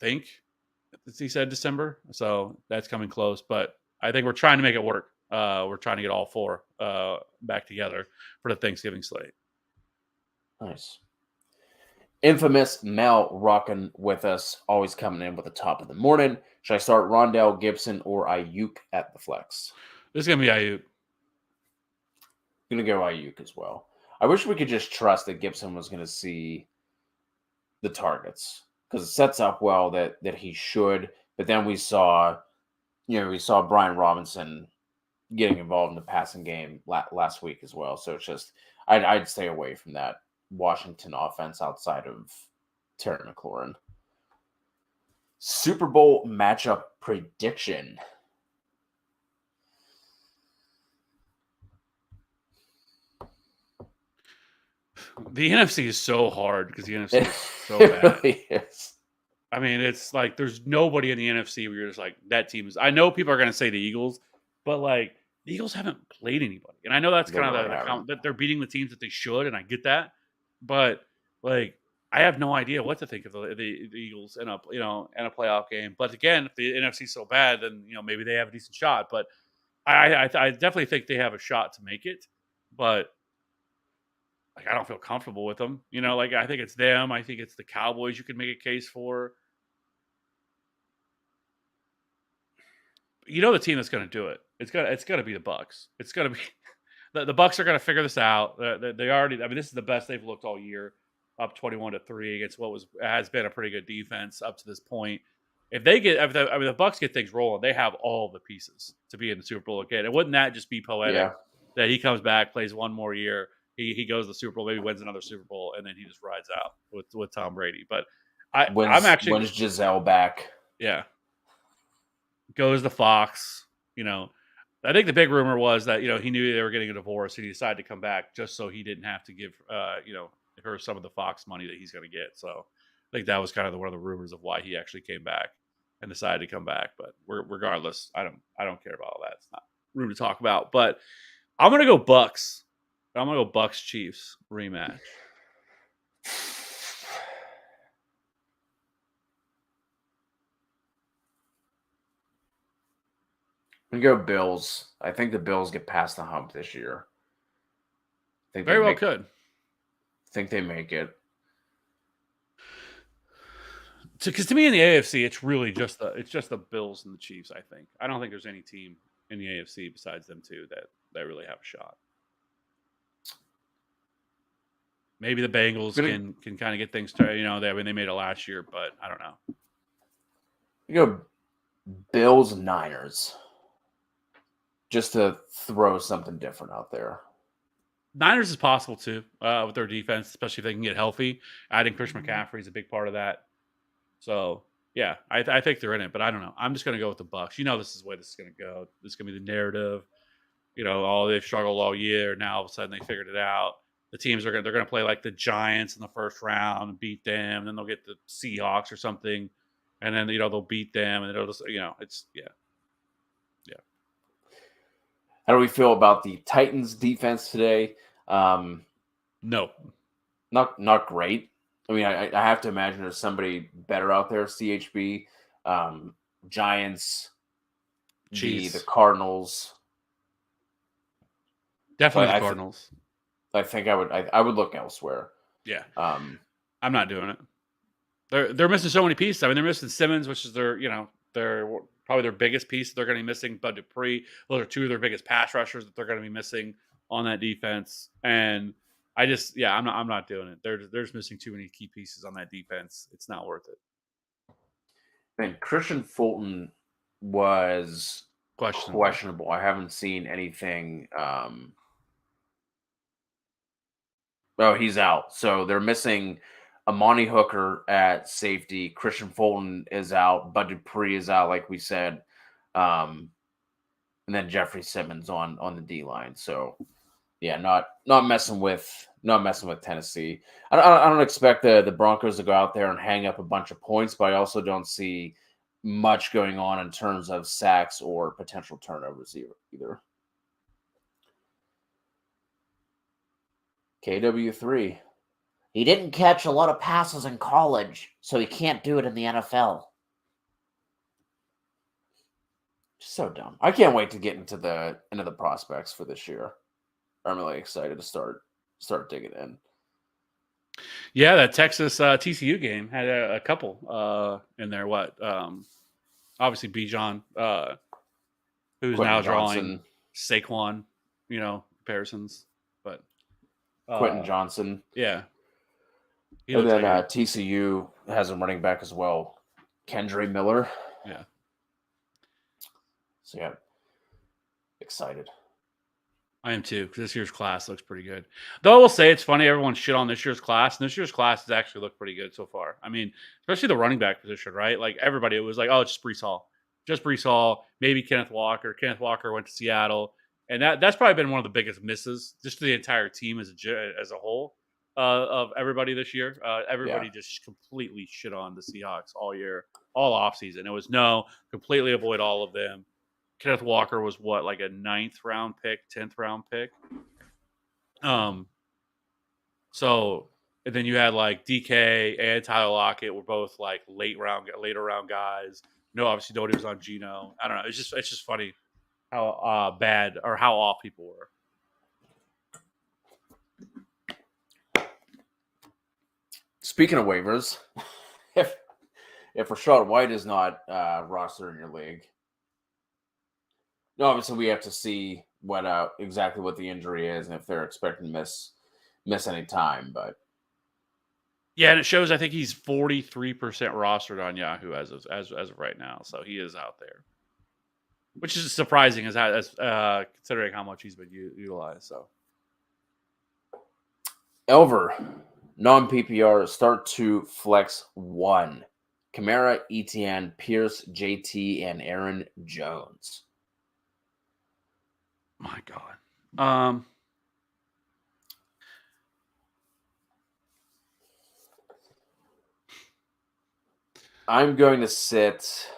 [SPEAKER 2] I think, he said December. So that's coming close. But I think we're trying to make it work. We're trying to get all 4 back together for the Thanksgiving slate.
[SPEAKER 1] Nice. Infamous Mel rocking with us, always coming in with the top of the morning. Should I start Rondell, Gibson, or Ayuk at the flex?
[SPEAKER 2] This is going to be Ayuk.
[SPEAKER 1] I'm going to go Ayuk as well. I wish we could just trust that Gibson was going to see the targets, because it sets up well that he should. But then we saw Brian Robinson getting involved in the passing game last week as well. So it's just I'd stay away from that Washington offense outside of Terry McLaurin. Super Bowl matchup prediction.
[SPEAKER 2] The NFC is so hard because the NFC is so bad.
[SPEAKER 1] Really is.
[SPEAKER 2] I mean, it's like there's nobody in the NFC where you're just like, that team is. I know people are going to say the Eagles, but like the Eagles haven't played anybody, and I know that's kind of the account that they're beating the teams that they should, and I get that, but like I have no idea what to think of the Eagles in a playoff game. But again, if the NFC is so bad, then maybe they have a decent shot. But I definitely think they have a shot to make it, but. Like, I don't feel comfortable with them. I think it's them. I think it's the Cowboys you could make a case for. The team that's going to do it. It's going to be the Bucs. It's going to be the Bucks are going to figure this out. They already. I mean, this is the best they've looked all year, up 21-3 against what has been a pretty good defense up to this point. If the Bucks get things rolling, they have all the pieces to be in the Super Bowl again. And wouldn't that just be poetic that he comes back, plays one more year, he goes to the Super Bowl, maybe wins another Super Bowl, and then he just rides out with Tom Brady. But when's
[SPEAKER 1] Giselle back?
[SPEAKER 2] Yeah, goes to Fox. I think the big rumor was that he knew they were getting a divorce, and he decided to come back just so he didn't have to give her some of the Fox money that he's going to get. So I think that was kind of one of the rumors of why he actually came back and decided to come back. But regardless, I don't care about all that. It's not room to talk about. But I'm gonna go Bucks. I'm gonna go Bucks Chiefs rematch.
[SPEAKER 1] I'm gonna go Bills. I think the Bills get past the hump this year.
[SPEAKER 2] Very well could.
[SPEAKER 1] Think they make it.
[SPEAKER 2] Because to me in the AFC, it's really just the Bills and the Chiefs. I think. I don't think there's any team in the AFC besides them two that really have a shot. Maybe the Bengals can kind of get things started. They made it last year, but I don't know.
[SPEAKER 1] You go Bills Niners. Just to throw something different out there.
[SPEAKER 2] Niners is possible too with their defense, especially if they can get healthy. Adding Christian McCaffrey is a big part of that. So yeah, I think they're in it, but I don't know. I'm just going to go with the Bucks. This is the way this is going to go. This is going to be the narrative. They've struggled all year. Now all of a sudden they figured it out. The teams they're going to play like the Giants in the first round and beat them, and then they'll get the Seahawks or something, and then they'll beat them, and it'll just it's yeah.
[SPEAKER 1] How do we feel about the Titans defense today?
[SPEAKER 2] No,
[SPEAKER 1] not great. I mean, I have to imagine there's somebody better out there. CHB, Giants, the Cardinals.
[SPEAKER 2] Definitely the Cardinals.
[SPEAKER 1] I think I would look elsewhere.
[SPEAKER 2] Yeah. I'm not doing it. They're missing so many pieces. I mean, they're missing Simmons, which is their probably their biggest piece they're going to be missing. Bud Dupree, those are two of their biggest pass rushers that they're going to be missing on that defense. And I'm not doing it. They're just missing too many key pieces on that defense. It's not worth it.
[SPEAKER 1] And Christian Fulton was questionable. I haven't seen anything. He's out. So they're missing Amani Hooker at safety. Christian Fulton is out. Bud Dupree is out, like we said. And then Jeffrey Simmons on the D line. So yeah, not messing with Tennessee. I don't expect the Broncos to go out there and hang up a bunch of points, but I also don't see much going on in terms of sacks or potential turnovers either. KW3.
[SPEAKER 3] He didn't catch a lot of passes in college, so he can't do it in the NFL.
[SPEAKER 1] So dumb. I can't wait to get into the prospects for this year. I'm really excited to start digging in.
[SPEAKER 2] Yeah, that Texas TCU game had a couple in there. Obviously Bijan, who's
[SPEAKER 1] Quentin
[SPEAKER 2] now
[SPEAKER 1] Johnson.
[SPEAKER 2] drawing Saquon, comparisons. But
[SPEAKER 1] Quentin Johnson.
[SPEAKER 2] Yeah.
[SPEAKER 1] And then TCU has a running back as well, Kendre Miller.
[SPEAKER 2] Yeah.
[SPEAKER 1] So yeah, excited.
[SPEAKER 2] I am too, because this year's class looks pretty good. Though I will say it's funny, everyone shit on this year's class, and this year's class has actually looked pretty good so far. I mean, especially the running back position, right? Like everybody, it was like, oh, it's just Breece Hall. Just Breece Hall, maybe Kenneth Walker. Kenneth Walker went to Seattle. And that's probably been one of the biggest misses, just to the entire team as a whole, of everybody this year. Everybody just completely shit on the Seahawks all year, all offseason. It was completely avoid all of them. Kenneth Walker was like a 9th round pick, 10th round pick. So and then you had like DK and Tyler Lockett were both like later round guys. Obviously nobody was on Geno. I don't know. It's just funny how bad or how off people were.
[SPEAKER 1] Speaking of waivers, if Rachaad White is not rostered in your league, obviously we have to see exactly what the injury is and if they're expecting to miss any time. But
[SPEAKER 2] Yeah, and it shows. I think he's 43% rostered on Yahoo as of right now, so he is out there, which is surprising as considering how much he's been utilized. So
[SPEAKER 1] Elver, non PPR, start to flex 1. Kamara, Etienne, Pierce, JT, and Aaron Jones.
[SPEAKER 2] my God.
[SPEAKER 1] I'm going to sit.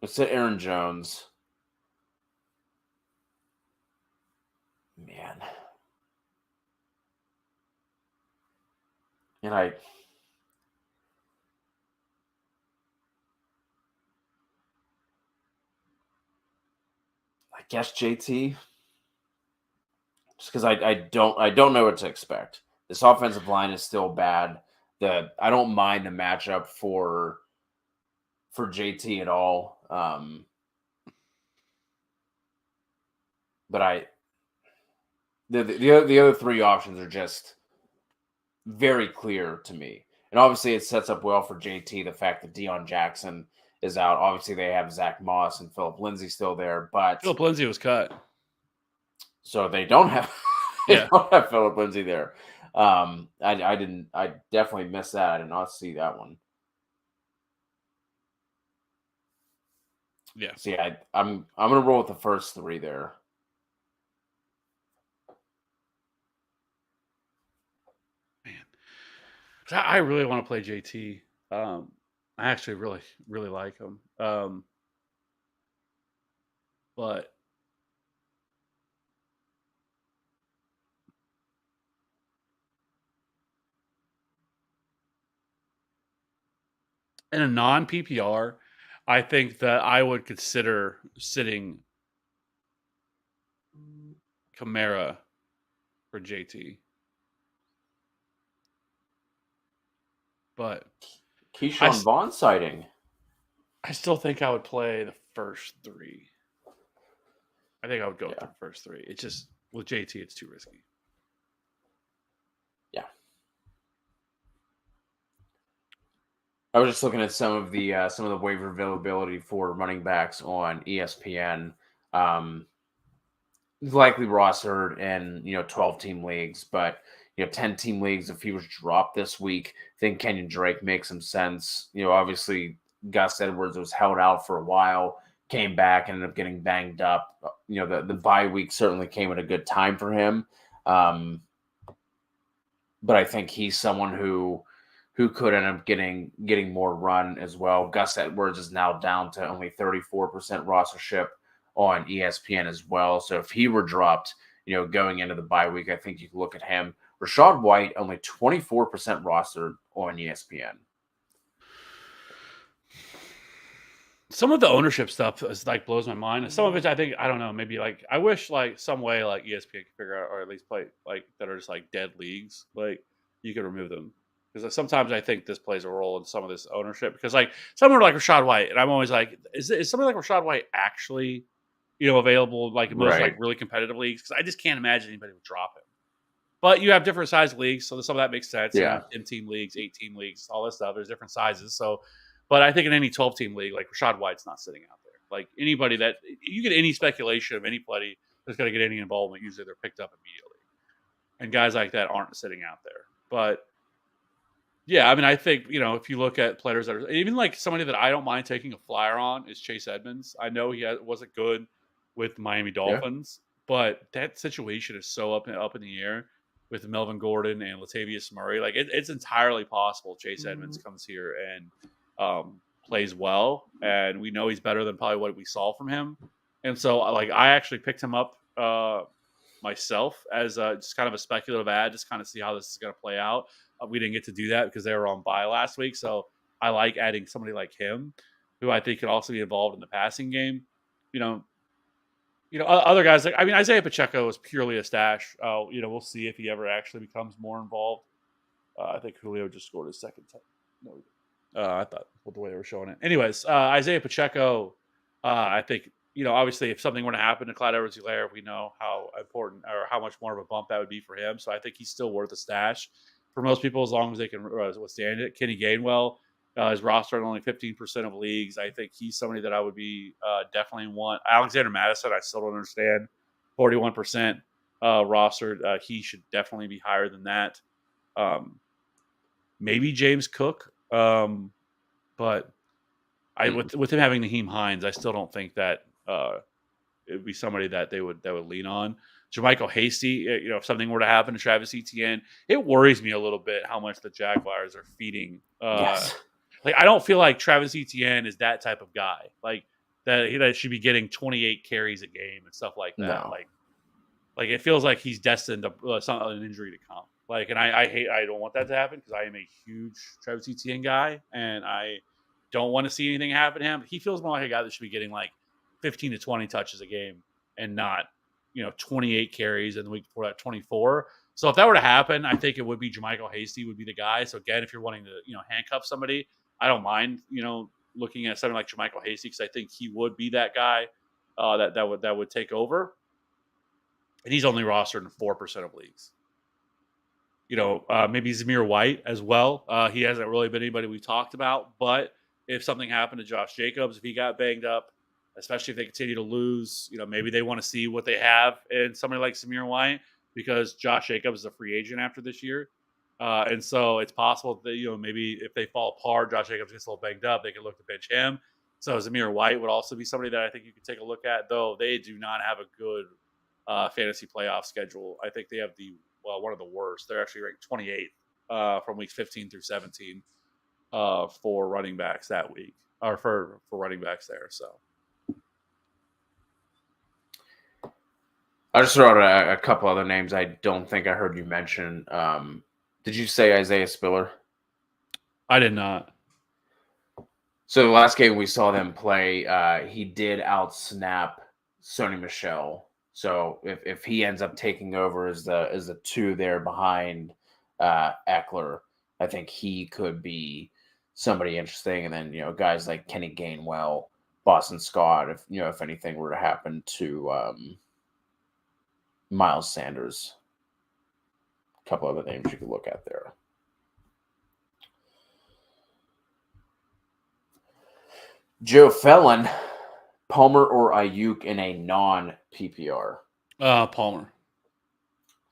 [SPEAKER 1] Let's sit Aaron Jones. Man. And I guess JT. Just because I don't know what to expect. This offensive line is still bad. I don't mind the matchup for JT at all. But the other three options are just very clear to me. And obviously it sets up well for JT, the fact that Deion Jackson is out. Obviously they have Zach Moss and Philip Lindsay still there, but
[SPEAKER 2] Philip Lindsay was cut.
[SPEAKER 1] So they don't have
[SPEAKER 2] Yeah.
[SPEAKER 1] don't have Philip Lindsay there. I definitely missed that. I did not see that one.
[SPEAKER 2] Yeah.
[SPEAKER 1] So yeah, I'm gonna roll with the first 3 there.
[SPEAKER 2] Man. I really want to play JT. I actually really like him. But in a non PPR, I think that I would consider sitting Kamara for JT. But
[SPEAKER 1] Keyshawn Vaughn sighting.
[SPEAKER 2] I still think I would play the first 3. I think I would go with the first 3. It's just with JT, it's too risky.
[SPEAKER 1] Yeah. I was just looking at some of the waiver availability for running backs on ESPN. Likely rostered in 12-team leagues, but 10-team leagues. If he was dropped this week, I think Kenyon Drake makes some sense. Obviously Gus Edwards was held out for a while, came back, ended up getting banged up. The bye week certainly came at a good time for him. But I think he's someone who could end up getting more run as well. Gus Edwards is now down to only 34% rostership on ESPN as well. So if he were dropped, going into the bye week, I think you could look at him. Rachaad White, only 24% rostered on ESPN.
[SPEAKER 2] Some of the ownership stuff is blows my mind. And some of it, I think, I don't know, maybe I wish some way ESPN could figure out, or at least play that are just dead leagues, you could remove them. Because sometimes I think this plays a role in some of this ownership. Because someone like Rachaad White, and I'm always is somebody like Rachaad White actually available in most really competitive leagues? Because I just can't imagine anybody would drop him. But you have different size leagues, so some of that makes sense.
[SPEAKER 1] Yeah.
[SPEAKER 2] 10-team leagues, 8-team leagues, all this stuff. There's different sizes. So, but I think in any 12-team league, Rachaad White's not sitting out there. Anybody that you get any speculation of anybody that's going to get any involvement, usually they're picked up immediately. And guys like that aren't sitting out there. But yeah, I mean, I think, if you look at players that are even somebody that I don't mind taking a flyer on is Chase Edmonds. I know he wasn't good with Miami Dolphins, but that situation is so up in the air with Melvin Gordon and Latavius Murray. It's entirely possible Chase Edmonds comes here and plays well, and we know he's better than probably what we saw from him. And so I actually picked him up myself as just kind of a speculative ad, just kind of see how this is going to play out. We didn't get to do that because they were on bye last week. So I like adding somebody like him, who I think could also be involved in the passing game. Other guys Isaiah Pacheco is purely a stash. We'll see if he ever actually becomes more involved. I think Julio just scored his second time. No, I thought the way they were showing it. Anyways, Isaiah Pacheco, I think, obviously, if something were to happen to Clyde Edwards-Helaire, we know how important or how much more of a bump that would be for him. So I think he's still worth a stash for most people as long as they can withstand it. Kenny Gainwell is rostered in only 15% of leagues. I think he's somebody that I would be definitely want. Alexander Madison, I still don't understand. 41% rostered. He should definitely be higher than that. Maybe James Cook, but with him having Naheem Hines, I still don't think that it would be somebody that they would lean on. JaMychal Hasty, if something were to happen to Travis Etienne, it worries me a little bit how much the Jaguars are feeding.
[SPEAKER 1] Yes.
[SPEAKER 2] Like, I don't feel like Travis Etienne is that type of guy. Like that should be getting 28 carries a game and stuff like that.
[SPEAKER 1] No.
[SPEAKER 2] Like it feels like he's destined to an injury to come. Like, and I don't want that to happen because I am a huge Travis Etienne guy, and I don't want to see anything happen to him. He feels more like a guy that should be getting like 15 to 20 touches a game and not, 28 carries and the week before that 24. So if that were to happen, I think it would be JaMychal Hasty would be the guy. So again, if you're wanting to, handcuff somebody, I don't mind, looking at something like JaMychal Hasty because I think he would be that guy that would take over. And he's only rostered in 4% of leagues. Maybe Zamir White as well. He hasn't really been anybody we've talked about, but if something happened to Josh Jacobs, if he got banged up, especially if they continue to lose, maybe they want to see what they have in somebody like Zamir White because Josh Jacobs is a free agent after this year. And so it's possible that, maybe if they fall apart, Josh Jacobs gets a little banged up, they could look to bench him. So Zamir White would also be somebody that I think you could take a look at, though they do not have a good fantasy playoff schedule. I think they have one of the worst. They're actually ranked 28th from weeks 15 through 17 for running backs that week, or for running backs there. So
[SPEAKER 1] I just throw out a couple other names I don't think I heard you mention. Did you say Isaiah Spiller?
[SPEAKER 2] I did not.
[SPEAKER 1] So the last game we saw them play, he did outsnap Sony Michel. So if he ends up taking over as the two there behind Eckler, I think he could be somebody interesting. And then guys like Kenny Gainwell, Boston Scott, if anything were to happen to Miles Sanders, a couple other names you could look at there. Joe Felon, Palmer or Ayuk in a non-PPR?
[SPEAKER 2] Palmer.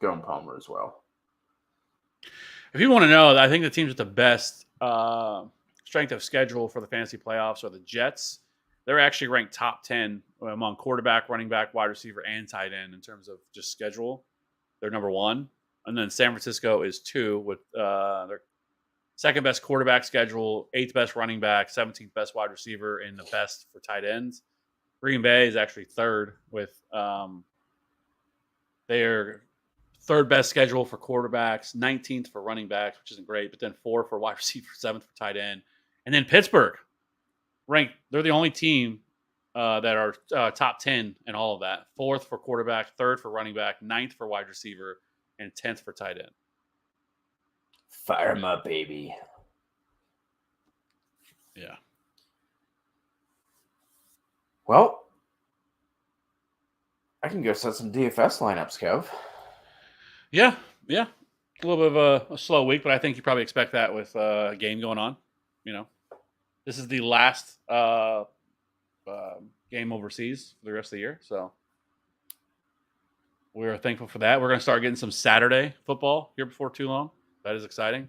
[SPEAKER 1] Going Palmer as well.
[SPEAKER 2] If you want to know, I think the teams with the best strength of schedule for the fantasy playoffs are the Jets. They're actually ranked top 10 among quarterback, running back, wide receiver, and tight end in terms of just schedule. They're number 1. And then San Francisco is 2 with their second best quarterback schedule, 8th best running back, 17th best wide receiver, and the best for tight ends. Green Bay is actually 3rd with their 3rd best schedule for quarterbacks, 19th for running backs, which isn't great, but then 4 for wide receiver, 7th for tight end. And then Pittsburgh, ranked, they're the only team that are top 10 in all of that. 4th for quarterback, 3rd for running back, 9th for wide receiver, and 10th for tight end.
[SPEAKER 1] Fire him up, baby.
[SPEAKER 2] Yeah.
[SPEAKER 1] Well, I can go set some DFS lineups, Kev.
[SPEAKER 2] Yeah. A little bit of a slow week, but I think you probably expect that with a game going on. This is the last game overseas for the rest of the year, so we're thankful for that. We're going to start getting some Saturday football here before too long. That is exciting.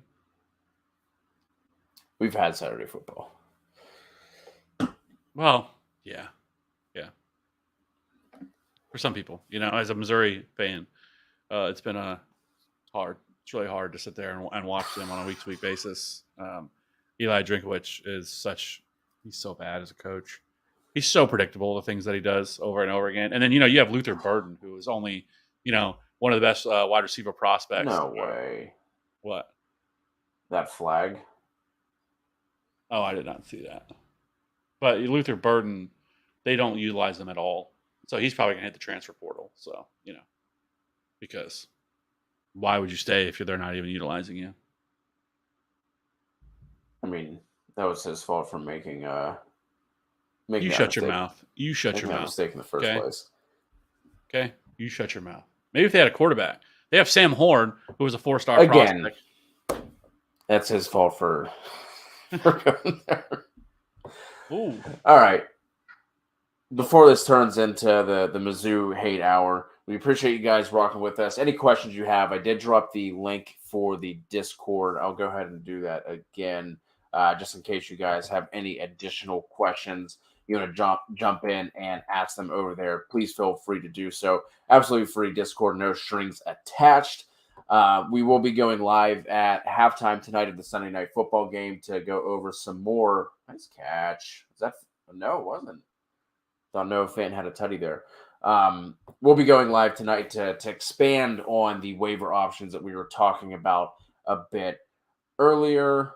[SPEAKER 1] We've had Saturday football.
[SPEAKER 2] Well, yeah. For some people, as a Missouri fan, it's been hard. It's really hard to sit there and watch them on a week-to-week basis. Eli Drinkwitz he's so bad as a coach. He's so predictable, the things that he does over and over again. And then, you have Luther Burden, who is only, one of the best wide receiver prospects.
[SPEAKER 1] No way.
[SPEAKER 2] What?
[SPEAKER 1] That flag?
[SPEAKER 2] Oh, I did not see that. But Luther Burden, they don't utilize them at all. So he's probably going to hit the transfer portal. So, because why would you stay if they're not even utilizing you?
[SPEAKER 1] I mean, that was his fault for making Make
[SPEAKER 2] You
[SPEAKER 1] that
[SPEAKER 2] shut your
[SPEAKER 1] mistake.
[SPEAKER 2] mouth. You shut
[SPEAKER 1] Make
[SPEAKER 2] your
[SPEAKER 1] that
[SPEAKER 2] mouth.
[SPEAKER 1] mistake in the first
[SPEAKER 2] Okay.
[SPEAKER 1] place.
[SPEAKER 2] Okay. You shut your mouth. Maybe if they had a quarterback. They have Sam Horn, who was a 4-star
[SPEAKER 1] Again,
[SPEAKER 2] prospect.
[SPEAKER 1] that's his fault for going there.
[SPEAKER 2] Ooh.
[SPEAKER 1] All right. Before this turns into the Mizzou hate hour, we appreciate you guys rocking with us. Any questions you have, I did drop the link for the Discord. I'll go ahead and do that again, just in case you guys have any additional questions. You want to jump in and ask them over there, please feel free to do so. Absolutely free Discord, no strings attached. We will be going live at halftime tonight of the Sunday Night Football game to go over some more. Nice catch. Is that no? It wasn't. Thought Noah Fant had a tutty there. We'll be going live tonight to expand on the waiver options that we were talking about a bit earlier.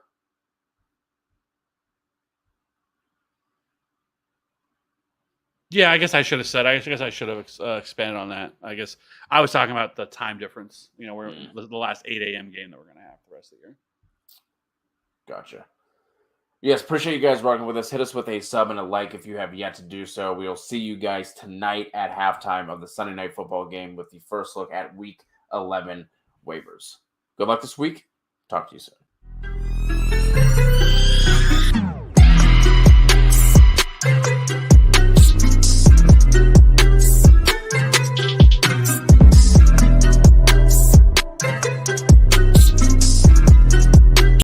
[SPEAKER 2] Yeah, I guess I should have said. I guess I should have expanded on that. I guess I was talking about the time difference. You know, we're the last 8 a.m. game that we're going to have the rest of the year.
[SPEAKER 1] Gotcha. Yes, appreciate you guys rocking with us. Hit us with a sub and a like if you have yet to do so. We'll see you guys tonight at halftime of the Sunday Night Football game with the first look at Week 11 waivers. Good luck this week. Talk to you soon.